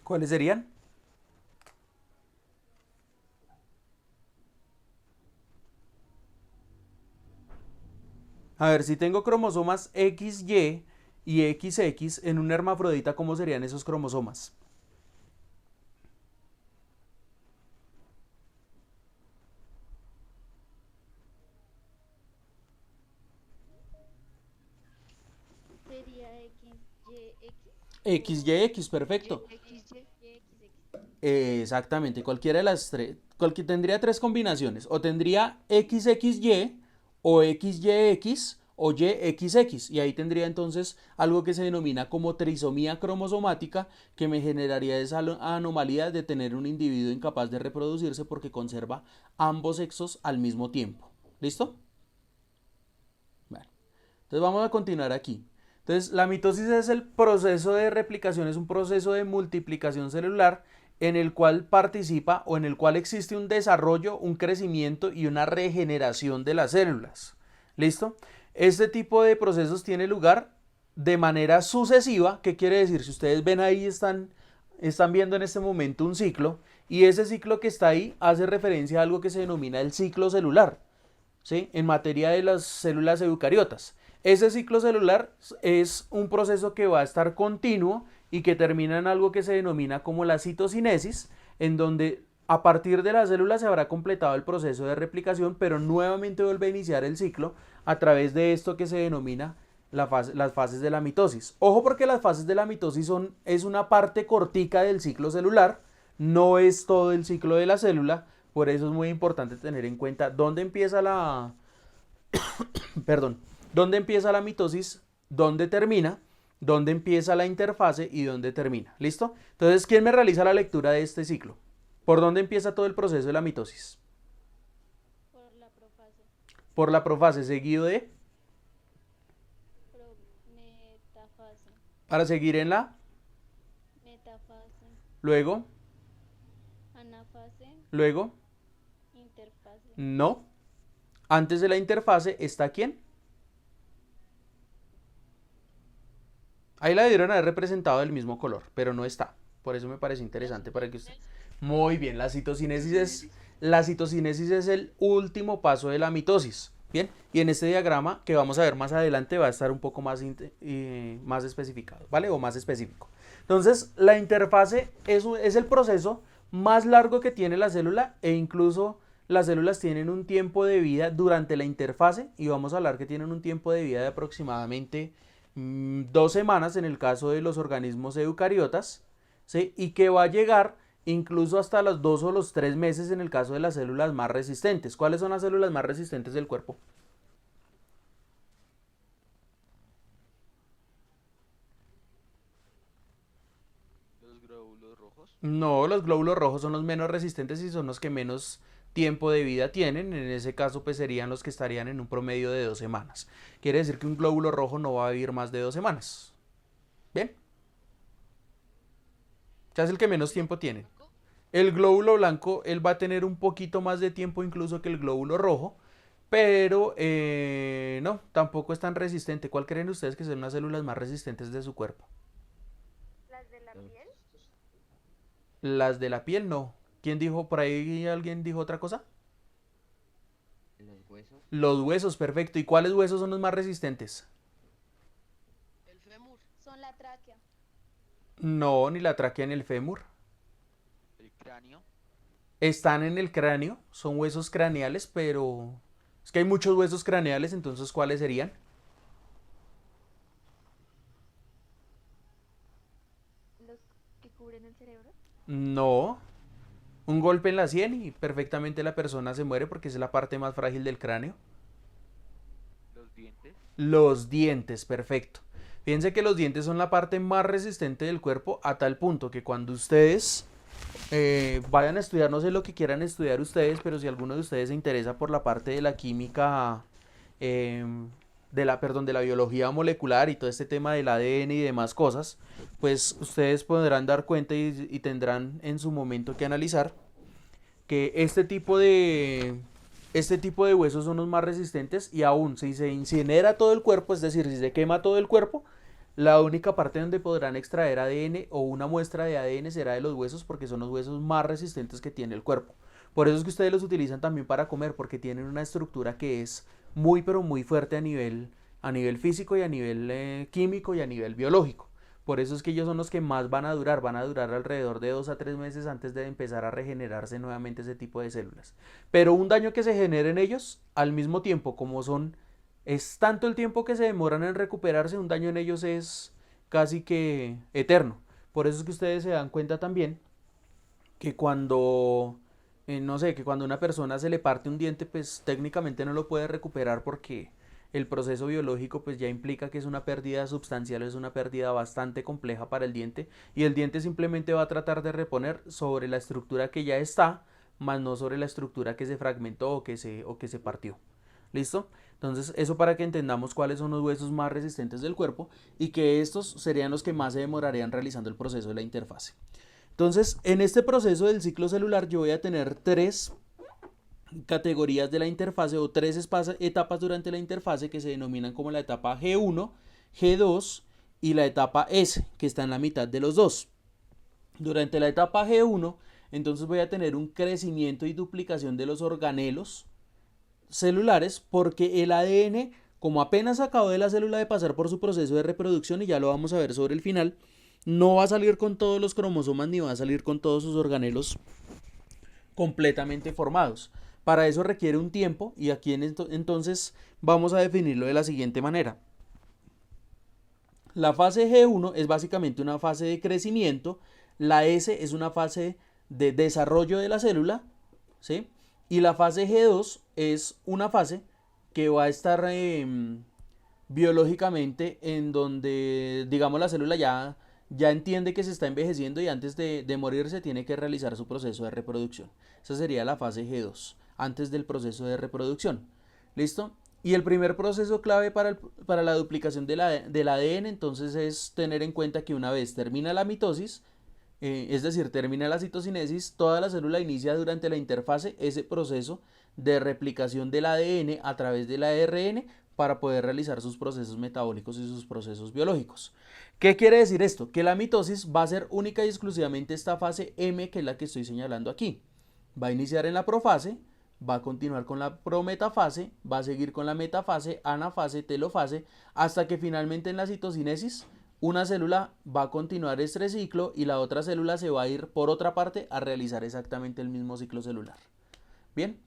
¿Cuáles serían? A ver, si tengo cromosomas XY y XX en un hermafrodita, ¿cómo serían esos cromosomas? Sería X, Y, X. XYX, perfecto. Exactamente, cualquiera de las tres, tendría 3 combinaciones, o tendría XXY, o XYX, o YXX, y ahí tendría entonces algo que se denomina como trisomía cromosomática, que me generaría esa anomalía de tener un individuo incapaz de reproducirse porque conserva ambos sexos al mismo tiempo. ¿Listo? Bueno, entonces vamos a continuar aquí. Entonces, la mitosis es el proceso de replicación, es un proceso de multiplicación celular en el cual participa o en el cual existe un desarrollo, un crecimiento y una regeneración de las células. ¿Listo? Este tipo de procesos tiene lugar de manera sucesiva. ¿Qué quiere decir? Si ustedes ven ahí, están viendo en este momento un ciclo, y ese ciclo que está ahí hace referencia a algo que se denomina el ciclo celular, ¿sí? En materia de las células eucariotas. Ese ciclo celular es un proceso que va a estar continuo y que termina en algo que se denomina como la citocinesis, en donde a partir de la célula se habrá completado el proceso de replicación, pero nuevamente vuelve a iniciar el ciclo a través de esto que se denomina las fases de la mitosis. Ojo, porque las fases de la mitosis es una parte cortica del ciclo celular, no es todo el ciclo de la célula. Por eso es muy importante tener en cuenta dónde empieza la perdón, dónde empieza la mitosis, dónde termina, dónde empieza la interfase y dónde termina. ¿Listo? Entonces, ¿quién me realiza la lectura de este ciclo? ¿Por dónde empieza todo el proceso de la mitosis? Por la profase. Por la profase, seguido de, Metafase. para seguir en la, Metafase. luego, Anafase. luego, Interfase. no. Antes de la interfase está ¿quién? Ahí la debieron haber representado del mismo color, pero no está. Por eso me parece interesante para que usted... Muy bien, la citocinesis es el último paso de la mitosis. Bien, y en este diagrama que vamos a ver más adelante va a estar un poco más especificado, ¿vale? O más específico. Entonces, la interfase es el proceso más largo que tiene la célula, e incluso las células tienen un tiempo de vida durante la interfase, y vamos a hablar que tienen un tiempo de vida de aproximadamente 2 semanas en el caso de los organismos eucariotas, ¿sí? Y que va a llegar incluso hasta los 2 o los 3 meses en el caso de las células más resistentes. ¿Cuáles son las células más resistentes del cuerpo? Los glóbulos rojos. No, los glóbulos rojos son los menos resistentes y son los que menos tiempo de vida tienen. En ese caso, pues serían los que estarían en un promedio de 2 semanas. Quiere decir que un glóbulo rojo no va a vivir más de 2 semanas. ¿Bien? Ya es el que menos tiempo tiene. El glóbulo blanco, él va a tener un poquito más de tiempo incluso que el glóbulo rojo, pero no, tampoco es tan resistente. ¿Cuál creen ustedes que son las células más resistentes de su cuerpo? ¿Las de la piel? Las de la piel, no. ¿Quién dijo? ¿Por ahí alguien dijo otra cosa? Los huesos. Los huesos, perfecto. ¿Y cuáles huesos son los más resistentes? El fémur. Son la tráquea. No, ni la tráquea ni el fémur. El cráneo. Están en el cráneo, son huesos craneales, pero es que hay muchos huesos craneales, entonces ¿cuáles serían? ¿Los que cubren el cerebro? No, un golpe en la sien y perfectamente la persona se muere porque es la parte más frágil del cráneo. Los dientes. Los dientes, perfecto. Fíjense que los dientes son la parte más resistente del cuerpo, a tal punto que cuando ustedes vayan a estudiar, no sé lo que quieran estudiar ustedes, pero si alguno de ustedes se interesa por la parte de la química de la biología molecular y todo este tema del ADN y demás cosas, pues ustedes podrán dar cuenta y tendrán en su momento que analizar que este tipo de huesos son los más resistentes y aún si se incinera todo el cuerpo, es decir, si se quema todo el cuerpo, la única parte donde podrán extraer ADN o una muestra de ADN será de los huesos porque son los huesos más resistentes que tiene el cuerpo. Por eso es que ustedes los utilizan también para comer porque tienen una estructura que es muy pero muy fuerte a nivel físico y a nivel químico y a nivel biológico. Por eso es que ellos son los que más van a durar alrededor de 2 a 3 meses antes de empezar a regenerarse nuevamente ese tipo de células. Pero un daño que se genere en ellos, al mismo tiempo, es tanto el tiempo que se demoran en recuperarse, un daño en ellos es casi que eterno. Por eso es que ustedes se dan cuenta también que no sé, que cuando a una persona se le parte un diente, pues técnicamente no lo puede recuperar porque el proceso biológico pues ya implica que es una pérdida sustancial, es una pérdida bastante compleja para el diente y el diente simplemente va a tratar de reponer sobre la estructura que ya está, más no sobre la estructura que se fragmentó o que se partió. ¿Listo? Entonces eso para que entendamos cuáles son los huesos más resistentes del cuerpo y que estos serían los que más se demorarían realizando el proceso de la interfase. Entonces en este proceso del ciclo celular yo voy a tener 3 categorías de la interfase o 3 etapas durante la interfase que se denominan como la etapa G1, G2 y la etapa S, que está en la mitad de los dos. Durante la etapa G1, entonces voy a tener un crecimiento y duplicación de los organelos celulares porque el ADN, como apenas acabó de la célula de pasar por su proceso de reproducción, y ya lo vamos a ver sobre el final, no va a salir con todos los cromosomas ni va a salir con todos sus organelos completamente formados. Para eso requiere un tiempo y aquí entonces vamos a definirlo de la siguiente manera. La fase G1 es básicamente una fase de crecimiento, la S es una fase de desarrollo de la célula, ¿sí? Y la fase G2 es una fase que va a estar biológicamente en donde, digamos, la célula ya entiende que se está envejeciendo y antes de morirse tiene que realizar su proceso de reproducción. Esa sería la fase G2, antes del proceso de reproducción. ¿Listo? Y el primer proceso clave para la duplicación del ADN entonces es tener en cuenta que una vez termina la mitosis, es decir, termina la citocinesis, toda la célula inicia durante la interfase ese proceso de replicación del ADN a través del ARN para poder realizar sus procesos metabólicos y sus procesos biológicos. ¿Qué quiere decir esto? Que la mitosis va a ser única y exclusivamente esta fase M, que es la que estoy señalando aquí. Va a iniciar en la profase, va a continuar con la prometafase, va a seguir con la metafase, anafase, telofase, hasta que finalmente en la citocinesis una célula va a continuar este ciclo y la otra célula se va a ir por otra parte a realizar exactamente el mismo ciclo celular. Bien,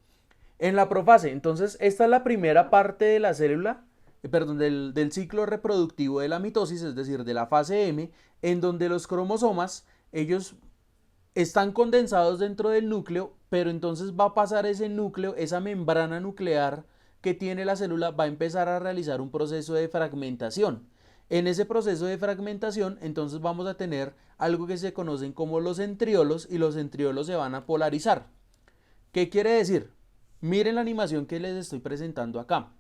en la profase, entonces esta es la primera parte de la célula, del ciclo reproductivo de la mitosis, es decir, de la fase M, en donde los cromosomas, ellos están condensados dentro del núcleo, pero entonces va a pasar ese núcleo, esa membrana nuclear que tiene la célula, va a empezar a realizar un proceso de fragmentación. En ese proceso de fragmentación, entonces vamos a tener algo que se conocen como los centriolos y los centriolos se van a polarizar. ¿Qué quiere decir? Miren la animación que les estoy presentando acá.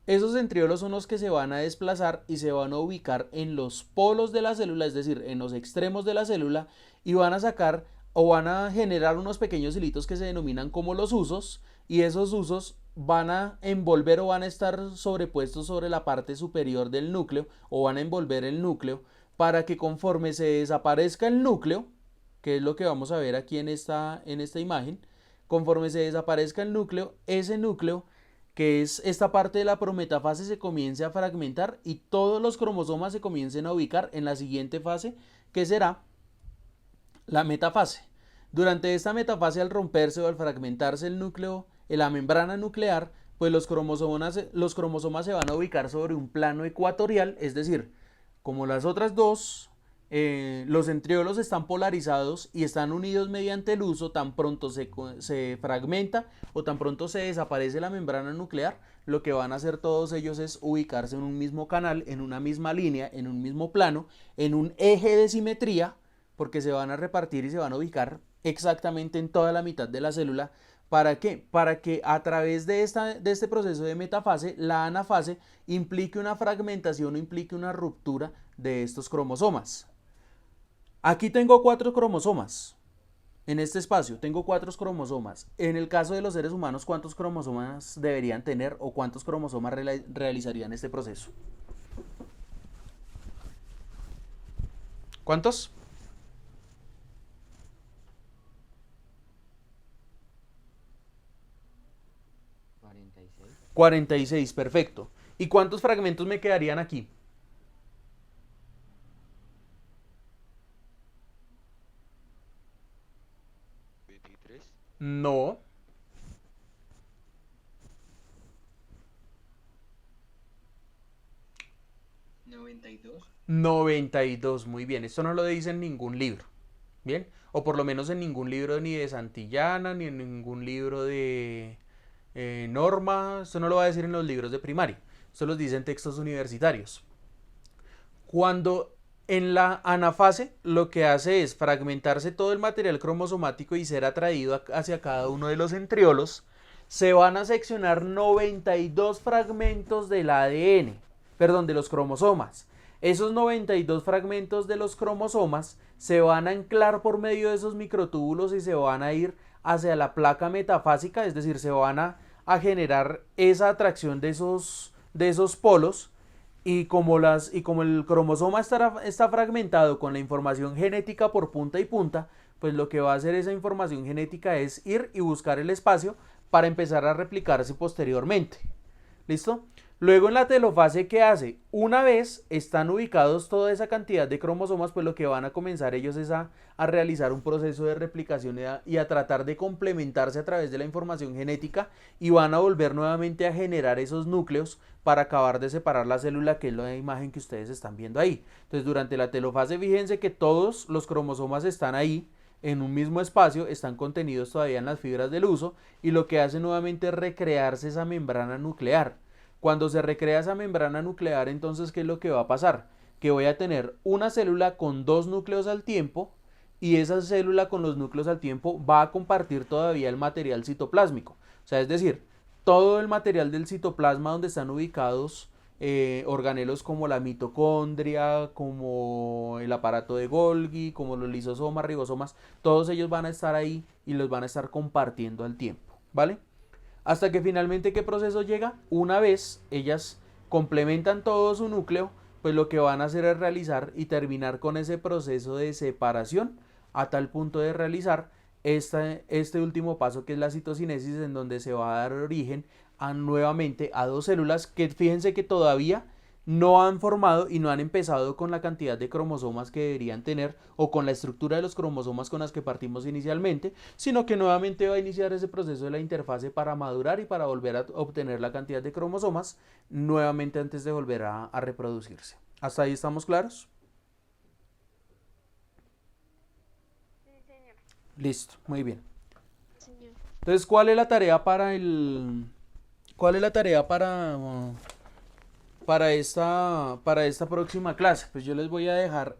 Esos centriolos son los que se van a desplazar y se van a ubicar en los polos de la célula, es decir, en los extremos de la célula, y van a sacar o van a generar unos pequeños hilitos que se denominan como los husos, y esos husos van a envolver o van a estar sobrepuestos sobre la parte superior del núcleo o van a envolver el núcleo para que conforme se desaparezca el núcleo, que es lo que vamos a ver aquí en esta imagen, conforme se desaparezca el núcleo, ese núcleo que es esta parte de la prometafase se comience a fragmentar y todos los cromosomas se comiencen a ubicar en la siguiente fase, que será la metafase. Durante esta metafase, al romperse o al fragmentarse el núcleo, la membrana nuclear, pues los cromosomas se van a ubicar sobre un plano ecuatorial, es decir, como las otras dos, los centriolos están polarizados y están unidos mediante el uso, tan pronto se fragmenta o tan pronto se desaparece la membrana nuclear, lo que van a hacer todos ellos es ubicarse en un mismo canal, en una misma línea, en un mismo plano, en un eje de simetría, porque se van a repartir y se van a ubicar exactamente en toda la mitad de la célula ¿Para qué? Para que a través de este proceso de metafase, la anafase implique una fragmentación o implique una ruptura de estos cromosomas. Aquí tengo 4 cromosomas. En este espacio tengo 4 cromosomas. En el caso de los seres humanos, ¿cuántos cromosomas deberían tener o cuántos cromosomas realizarían este proceso? ¿Cuántos? 46, perfecto. ¿Y cuántos fragmentos me quedarían aquí? 23. No. 92. 92, muy bien. Esto no lo dice en ningún libro. Bien. O por lo menos en ningún libro ni de Santillana, ni en ningún libro de Norma. Esto no lo va a decir en los libros de primaria. Esto los dice en textos universitarios. Cuando en la anafase lo que hace es fragmentarse todo el material cromosomático y ser atraído hacia cada uno de los centriolos, se van a seccionar 92 fragmentos del ADN, perdón, de los cromosomas. Esos 92 fragmentos de los cromosomas se van a anclar por medio de esos microtúbulos y se van a ir hacia la placa metafásica, es decir, se van a generar esa atracción de esos polos. Y como el cromosoma está fragmentado con la información genética por punta y punta, pues lo que va a hacer esa información genética es ir y buscar el espacio para empezar a replicarse posteriormente. ¿Listo? Luego en la telofase, ¿qué hace? Una vez están ubicados toda esa cantidad de cromosomas, pues lo que van a comenzar ellos es a realizar un proceso de replicación y a tratar de complementarse a través de la información genética y van a volver nuevamente a generar esos núcleos para acabar de separar la célula, que es la imagen que ustedes están viendo ahí. Entonces durante la telofase, fíjense que todos los cromosomas están ahí en un mismo espacio, están contenidos todavía en las fibras del huso y lo que hace nuevamente es recrearse esa membrana nuclear. Cuando se recrea esa membrana nuclear, entonces, ¿qué es lo que va a pasar? Que voy a tener una célula con 2 núcleos al tiempo y esa célula con los núcleos al tiempo va a compartir todavía el material citoplásmico. O sea, es decir, todo el material del citoplasma donde están ubicados organelos como la mitocondria, como el aparato de Golgi, como los lisosomas, ribosomas, todos ellos van a estar ahí y los van a estar compartiendo al tiempo, ¿vale? Hasta que finalmente, ¿qué proceso llega? Una vez ellas complementan todo su núcleo, pues lo que van a hacer es realizar y terminar con ese proceso de separación a tal punto de realizar este último paso, que es la citocinesis, en donde se va a dar origen nuevamente a 2 células que fíjense que todavía no han formado y no han empezado con la cantidad de cromosomas que deberían tener o con la estructura de los cromosomas con las que partimos inicialmente, sino que nuevamente va a iniciar ese proceso de la interfase para madurar y para volver a obtener la cantidad de cromosomas nuevamente antes de volver a reproducirse. ¿Hasta ahí estamos claros? Sí, señor. Listo, muy bien. Señor. Entonces, ¿cuál es la tarea para esta próxima clase? Pues yo les voy a dejar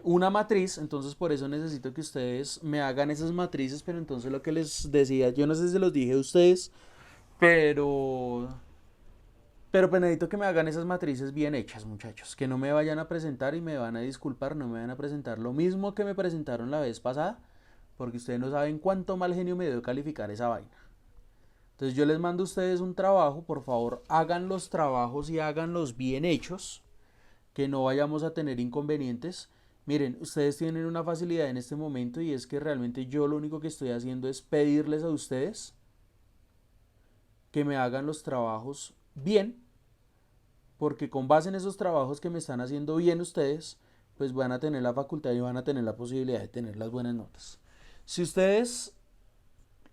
una matriz, entonces por eso necesito que ustedes me hagan esas matrices, pero entonces lo que les decía, yo no sé si se los dije a ustedes, pero pues necesito que me hagan esas matrices bien hechas, muchachos, que no me vayan a presentar y me van a disculpar, no me vayan a presentar lo mismo que me presentaron la vez pasada, porque ustedes no saben cuánto mal genio me dio calificar esa vaina. Entonces yo les mando a ustedes un trabajo, por favor hagan los trabajos y háganlos bien hechos, que no vayamos a tener inconvenientes. Miren, ustedes tienen una facilidad en este momento y es que realmente yo lo único que estoy haciendo es pedirles a ustedes que me hagan los trabajos bien, porque con base en esos trabajos que me están haciendo bien ustedes, pues van a tener la facultad y van a tener la posibilidad de tener las buenas notas. Si ustedes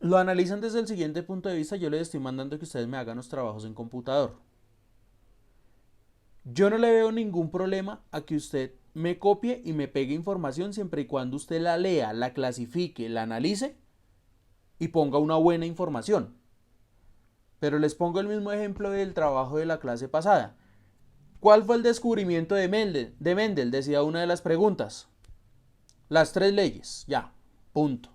lo analizan desde el siguiente punto de vista, yo les estoy mandando que ustedes me hagan los trabajos en computador. Yo no le veo ningún problema a que usted me copie y me pegue información siempre y cuando usted la lea, la clasifique, la analice y ponga una buena información. Pero les pongo el mismo ejemplo del trabajo de la clase pasada. ¿Cuál fue el descubrimiento de Mendel? Decía una de las preguntas. Las 3 leyes, ya, punto.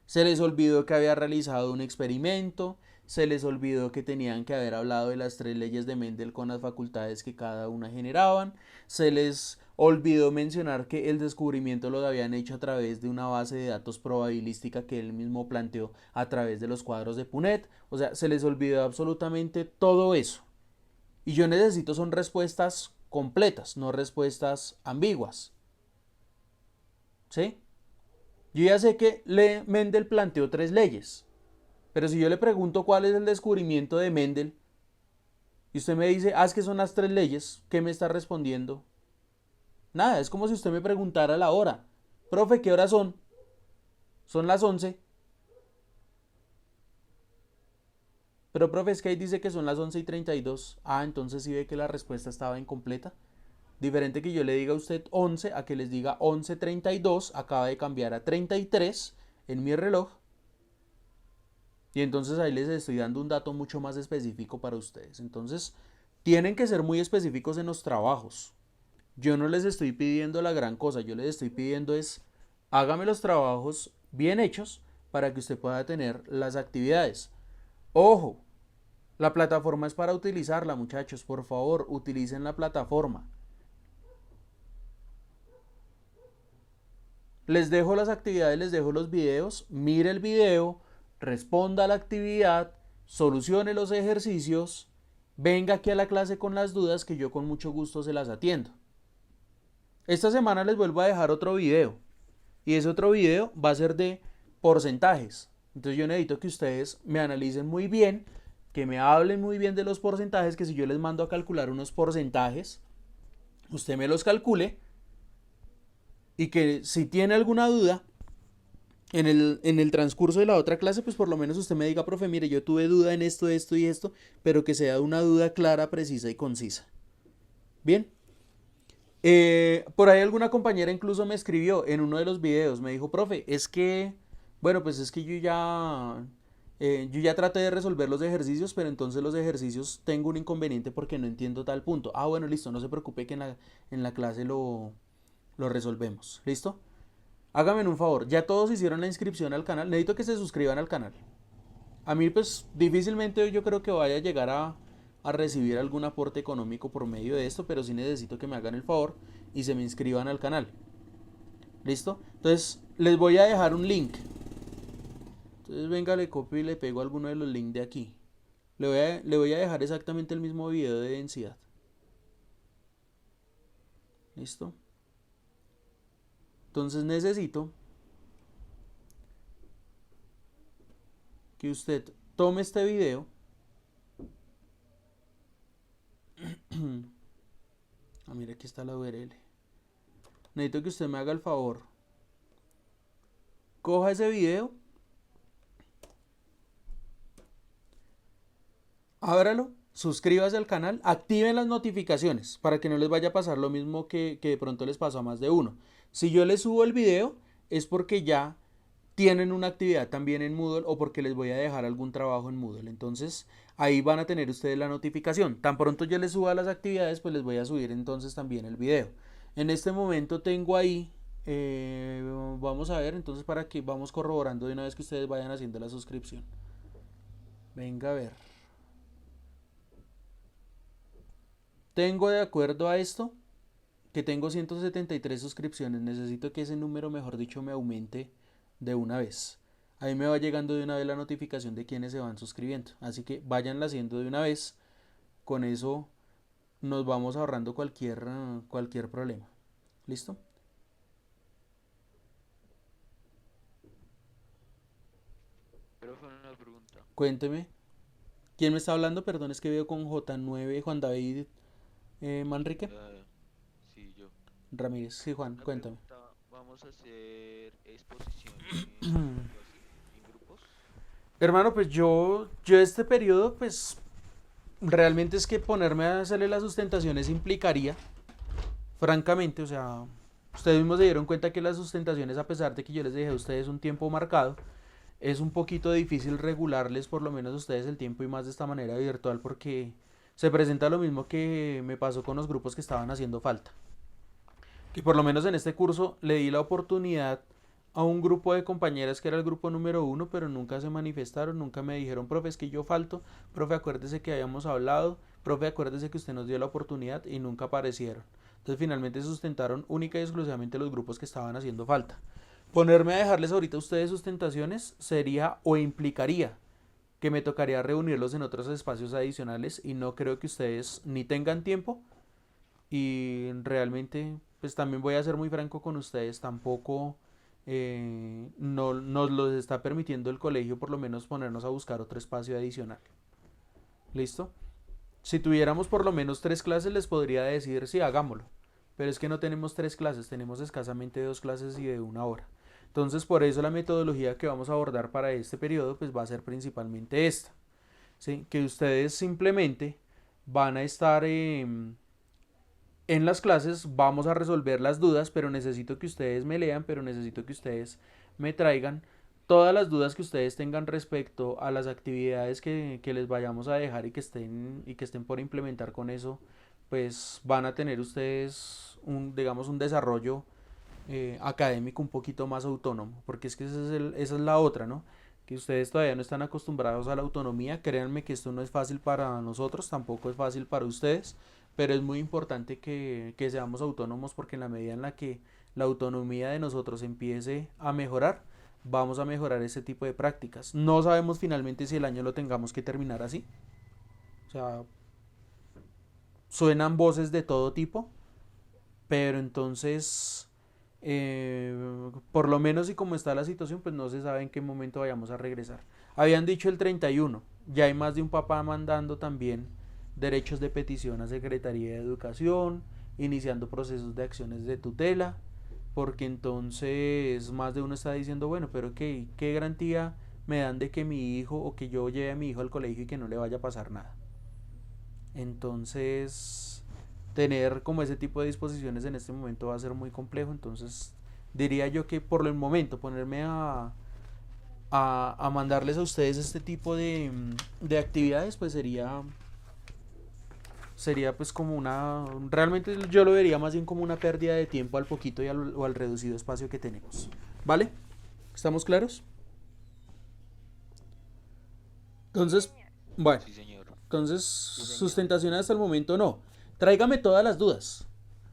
Se les olvidó que había realizado un experimento, se les olvidó que tenían que haber hablado de las 3 leyes de Mendel con las facultades que cada una generaban, se les olvidó mencionar que el descubrimiento lo habían hecho a través de una base de datos probabilística que él mismo planteó a través de los cuadros de Punnett. O sea, se les olvidó absolutamente todo eso. Y yo necesito son respuestas completas, no respuestas ambiguas. ¿Sí? Yo ya sé que Mendel planteó 3 leyes. Pero si yo le pregunto cuál es el descubrimiento de Mendel y usted me dice, es que son las 3 leyes, ¿qué me está respondiendo? Nada, es como si usted me preguntara la hora. Profe, ¿qué horas son? Son las 11. Pero profe, es que ahí dice que son las 11:32. Entonces sí ve que la respuesta estaba incompleta. Diferente que yo le diga a usted 11 a que les diga 11:32, acaba de cambiar a 33 en mi reloj. Y entonces ahí les estoy dando un dato mucho más específico para ustedes. Entonces, tienen que ser muy específicos en los trabajos. Yo no les estoy pidiendo la gran cosa, yo les estoy pidiendo es, hágame los trabajos bien hechos para que usted pueda tener las actividades. Ojo, la plataforma es para utilizarla, muchachos, por favor, utilicen la plataforma. Les dejo las actividades, les dejo los videos, mire el video, responda a la actividad, solucione los ejercicios, venga aquí a la clase con las dudas que yo con mucho gusto se las atiendo. Esta semana les vuelvo a dejar otro video y ese otro video va a ser de porcentajes. Entonces yo necesito que ustedes me analicen muy bien, que me hablen muy bien de los porcentajes, que si yo les mando a calcular unos porcentajes, usted me los calcule y que si tiene alguna duda en el transcurso de la otra clase, pues por lo menos usted me diga, profe, mire, yo tuve duda en esto, esto y esto, pero que sea una duda clara, precisa y concisa. Bien. Por ahí alguna compañera incluso me escribió en uno de los videos, me dijo, profe, es que, bueno, pues es que yo ya traté de resolver los ejercicios, pero entonces los ejercicios tengo un inconveniente porque no entiendo tal punto. Bueno, listo, no se preocupe que en la clase lo resolvemos. ¿Listo? Háganme un favor, ya todos hicieron la inscripción al canal, necesito que se suscriban al canal. A mí pues difícilmente yo creo que vaya a llegar a recibir algún aporte económico por medio de esto, pero sí necesito que me hagan el favor y se me inscriban al canal. ¿Listo? Entonces les voy a dejar un link. Entonces venga, le copio y le pego alguno de los links de aquí. Le voy a dejar exactamente el mismo video de densidad. ¿Listo? Entonces necesito que usted tome este video. Mira, aquí está la URL. Necesito que usted me haga el favor. Coja ese video. Ábralo. Suscríbase al canal. Activen las notificaciones para que no les vaya a pasar lo mismo que de pronto les pasó a más de uno. Si yo les subo el video es porque ya tienen una actividad también en Moodle o porque les voy a dejar algún trabajo en Moodle. Entonces ahí van a tener ustedes la notificación. Tan pronto yo les suba las actividades, pues les voy a subir entonces también el video. En este momento tengo ahí, vamos a ver, entonces para que vamos corroborando de una vez que ustedes vayan haciendo la suscripción. Venga a ver. Tengo de acuerdo a esto que tengo 173 suscripciones. Necesito que ese número, mejor dicho, me aumente de una vez. Ahí me va llegando de una vez la notificación de quienes se van suscribiendo. Así que váyanla haciendo de una vez. Con eso nos vamos ahorrando cualquier problema. ¿Listo? Pero fue una pregunta. Cuénteme. ¿Quién me está hablando? Perdón, es que veo con J9 Juan David Manrique Sí, yo. Ramírez. Sí, Juan, Una cuéntame. pregunta, ¿vamos a hacer exposiciones o algo así en grupos? Hermano, pues yo este periodo, pues realmente es que ponerme a hacerle las sustentaciones implicaría, francamente, o sea, ustedes mismos se dieron cuenta que las sustentaciones, a pesar de que yo les dejé a ustedes un tiempo marcado, es un poquito difícil regularles por lo menos a ustedes el tiempo y más de esta manera virtual porque se presenta lo mismo que me pasó con los grupos que estaban haciendo falta. Que por lo menos en este curso le di la oportunidad a un grupo de compañeras que era el grupo número 1, pero nunca se manifestaron, nunca me dijeron, profe, es que yo falto, profe, acuérdese que habíamos hablado, profe, acuérdese que usted nos dio la oportunidad y nunca aparecieron. Entonces finalmente se sustentaron única y exclusivamente los grupos que estaban haciendo falta. Ponerme a dejarles ahorita a ustedes sustentaciones sería o implicaría que me tocaría reunirlos en otros espacios adicionales y no creo que ustedes ni tengan tiempo y realmente pues también voy a ser muy franco con ustedes, tampoco no nos los está permitiendo el colegio por lo menos ponernos a buscar otro espacio adicional. ¿Listo? Si tuviéramos por lo menos 3 clases les podría decir sí, hagámoslo, pero es que no tenemos 3 clases, tenemos escasamente 2 clases y de 1 hora. Entonces por eso la metodología que vamos a abordar para este periodo pues va a ser principalmente esta, ¿sí? Que ustedes simplemente van a estar en las clases, vamos a resolver las dudas, pero necesito que ustedes me lean, pero necesito que ustedes me traigan todas las dudas que ustedes tengan respecto a las actividades que les vayamos a dejar y que estén por implementar con eso, pues van a tener ustedes digamos, un desarrollo académico un poquito más autónomo, porque es que esa es la otra, ¿no? Que ustedes todavía no están acostumbrados a la autonomía, créanme que esto no es fácil para nosotros, tampoco es fácil para ustedes, pero es muy importante que seamos autónomos porque en la medida en la que la autonomía de nosotros empiece a mejorar, vamos a mejorar ese tipo de prácticas. No sabemos finalmente si el año lo tengamos que terminar así, o sea, suenan voces de todo tipo, pero entonces por lo menos y como está la situación pues no se sabe en qué momento vayamos a regresar. Habían dicho el 31, ya hay más de un papá mandando también derechos de petición a Secretaría de Educación, iniciando procesos de acciones de tutela, porque entonces más de uno está diciendo, bueno, pero ¿qué garantía me dan de que mi hijo o que yo lleve a mi hijo al colegio y que no le vaya a pasar nada? Entonces tener como ese tipo de disposiciones en este momento va a ser muy complejo, entonces diría yo que por el momento ponerme a mandarles a ustedes este tipo de actividades pues sería pues como realmente yo lo vería más bien como una pérdida de tiempo al poquito y o al reducido espacio que tenemos, ¿vale? ¿Estamos claros? Entonces, bueno, Sí, señor. entonces sustentación hasta el momento no. Tráigame todas las dudas.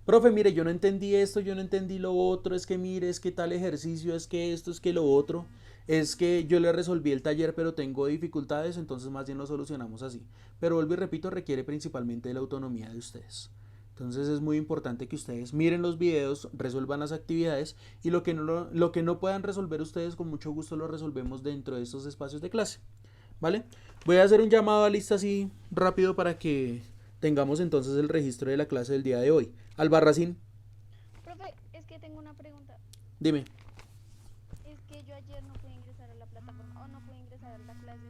Profe, mire, yo no entendí esto, yo no entendí lo otro, es que mire, es que tal ejercicio, es que esto, es que lo otro, es que yo le resolví el taller pero tengo dificultades, entonces más bien lo solucionamos así. Pero vuelvo y repito, requiere principalmente de la autonomía de ustedes. Entonces es muy importante que ustedes miren los videos, resuelvan las actividades y lo que no puedan resolver ustedes con mucho gusto lo resolvemos dentro de estos espacios de clase. ¿Vale? Voy a hacer un llamado a lista así rápido para que tengamos entonces el registro de la clase del día de hoy. Albarracín, Profe, es que tengo una pregunta. dime. Es que yo ayer no pude ingresar a la plataforma o no pude ingresar a la clase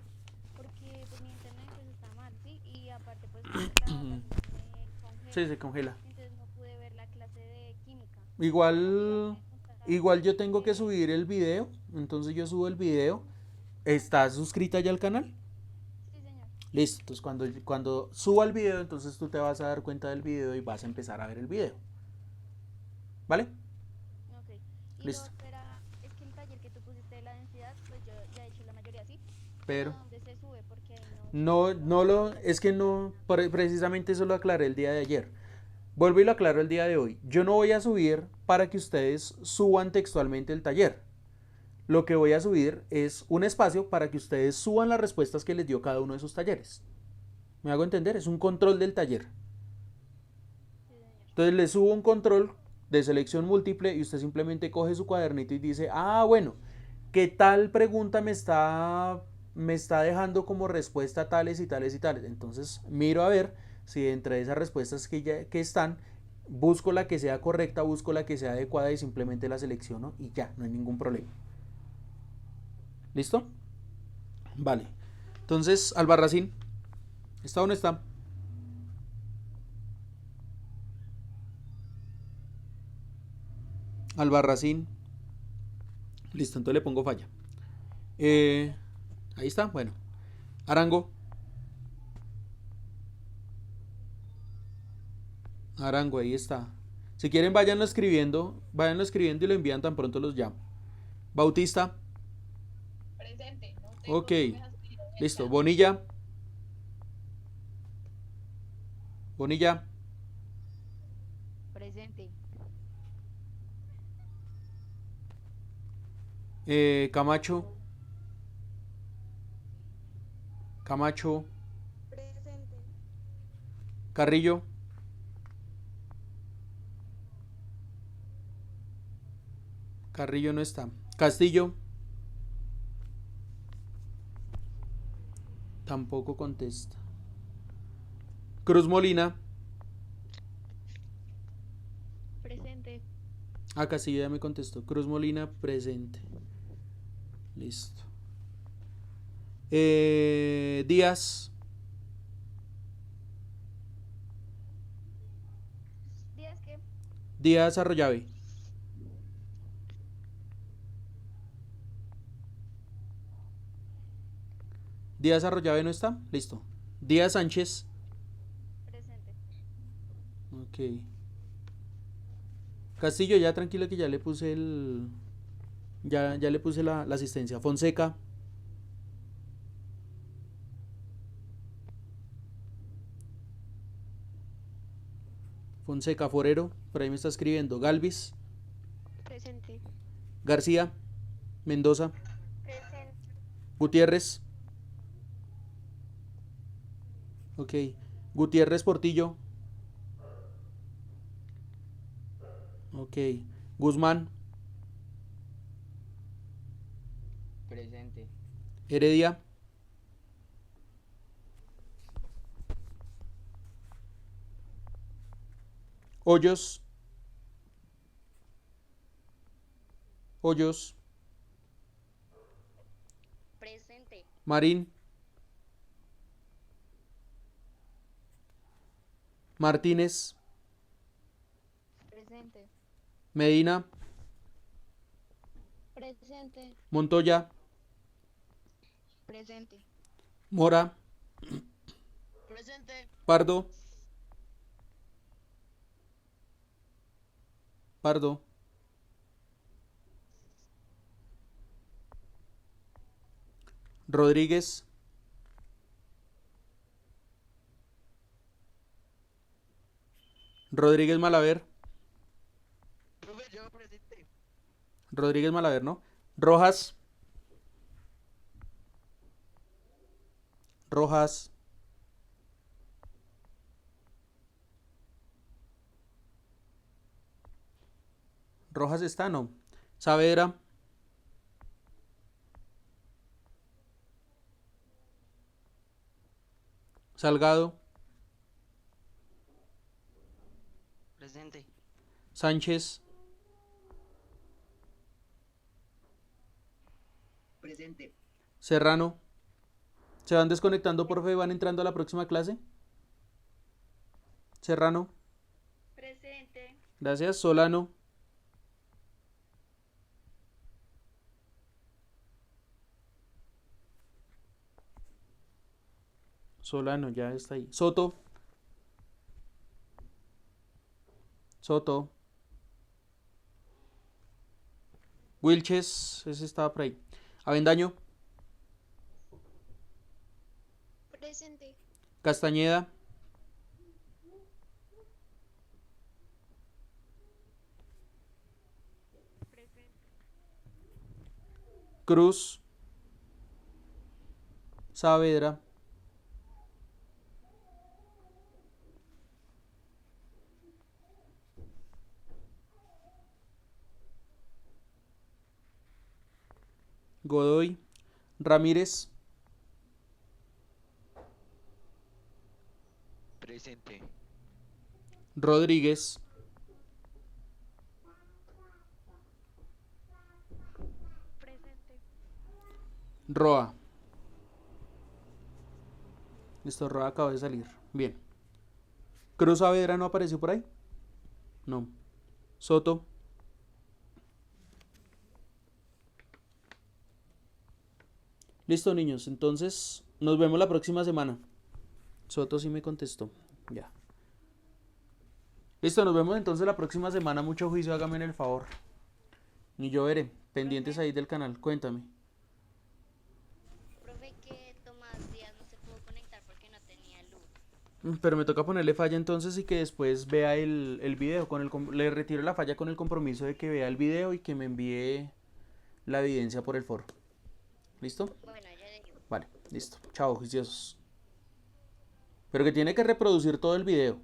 porque pues mi internet pues está mal, ¿sí? Y aparte pues la página me congela. Sí, se congela. Entonces no pude ver la clase de química. Igual, igual yo tengo que subir el video, entonces yo subo el video. ¿Estás suscrita ya al canal? Sí, señor. Listo, entonces cuando suba el video, entonces tú te vas a dar cuenta del video y vas a empezar a ver el video. ¿Vale? Ok. Y Listo. lo otro era, es que el taller que tú pusiste de la densidad, pues yo ya he hecho la mayoría, ¿sí? Pero ¿Dónde se sube? Porque ahí es que no, precisamente eso lo aclaré el día de ayer. Vuelvo y lo aclaro el día de hoy. Yo no voy a subir para que ustedes suban textualmente el taller. Lo que voy a subir es un espacio para que ustedes suban las respuestas que les dio cada uno de sus talleres. ¿Me hago entender? Es un control del taller. Entonces le subo un control de selección múltiple y usted simplemente coge su cuadernito y dice, ah, bueno, ¿qué tal pregunta me está dejando como respuesta tales y tales y tales? Entonces miro a ver si entre esas respuestas que están, busco la que sea correcta, busco la que sea adecuada y simplemente la selecciono y ya, no hay ningún problema. ¿Listo? Vale. Entonces, Albarracín, ¿está o no está? Albarracín. Listo, entonces le pongo falla. Ahí está, bueno. Arango. Ahí está. Si quieren, váyanlo escribiendo y lo envían tan pronto los llamo. Bautista. Presente. No tengo, Ok. no me has pedido el Listo. chat. Bonilla. Bonilla. Presente. Camacho. Camacho. Presente. Carrillo. Carrillo no está. Castillo. Tampoco contesta. Cruz Molina. Presente. Ah, Castillo ya me contestó. Cruz Molina presente. Listo. Díaz. ¿Días qué? Díaz Arroyave. Díaz Arroyave no está. Listo. Díaz Sánchez. Presente. Ok. Castillo, ya tranquilo que ya le puse el. Ya le puse la asistencia. Fonseca. Fonseca Forero. Por ahí me está escribiendo. Galvis. Presente. García. Mendoza. Presente. Gutiérrez. Ok. Gutiérrez Portillo. Ok. Guzmán. Presente. Heredia. Hoyos. Hoyos. Presente. Marín. Martínez. Presente. Medina. Presente. Montoya. Presente. Mora. Presente. Pardo. Pardo. Rodríguez. Rodríguez Malaver. Profe, yo presente. Rodríguez Malaver, ¿no? Rojas. Rojas. Rojas está, ¿no? Saavedra. Salgado. Presente. Sánchez. Presente. Serrano. ¿Se van desconectando, profe, y van entrando a la próxima clase? Serrano. Presente. Gracias. Solano. Solano, ya está ahí. Soto. Soto. Wilches, ese estaba por ahí. Avendaño. Presente. Castañeda. Presente. Cruz. Saavedra. Godoy. Ramírez. Presente. Rodríguez. Presente. Roa. Listo, Roa acaba de salir. Bien. Cruz Saavedra no apareció por ahí. No. Soto. Listo, niños. Entonces, nos vemos la próxima semana. Soto sí me contestó. Ya. Listo, nos vemos entonces la próxima semana. Mucho juicio, hágame el favor. Ni yo veré. pendientes ahí del canal, cuéntame. Profe, que Tomás Díaz no se pudo conectar porque no tenía luz. Pero me toca ponerle falla entonces y que después vea el video. Le retiro la falla con el compromiso de que vea el video y que me envíe la evidencia por el foro. ¿Listo? Bueno, ya le digo. Vale, listo. Chao, juiciosos. Pero que tiene que reproducir todo el video.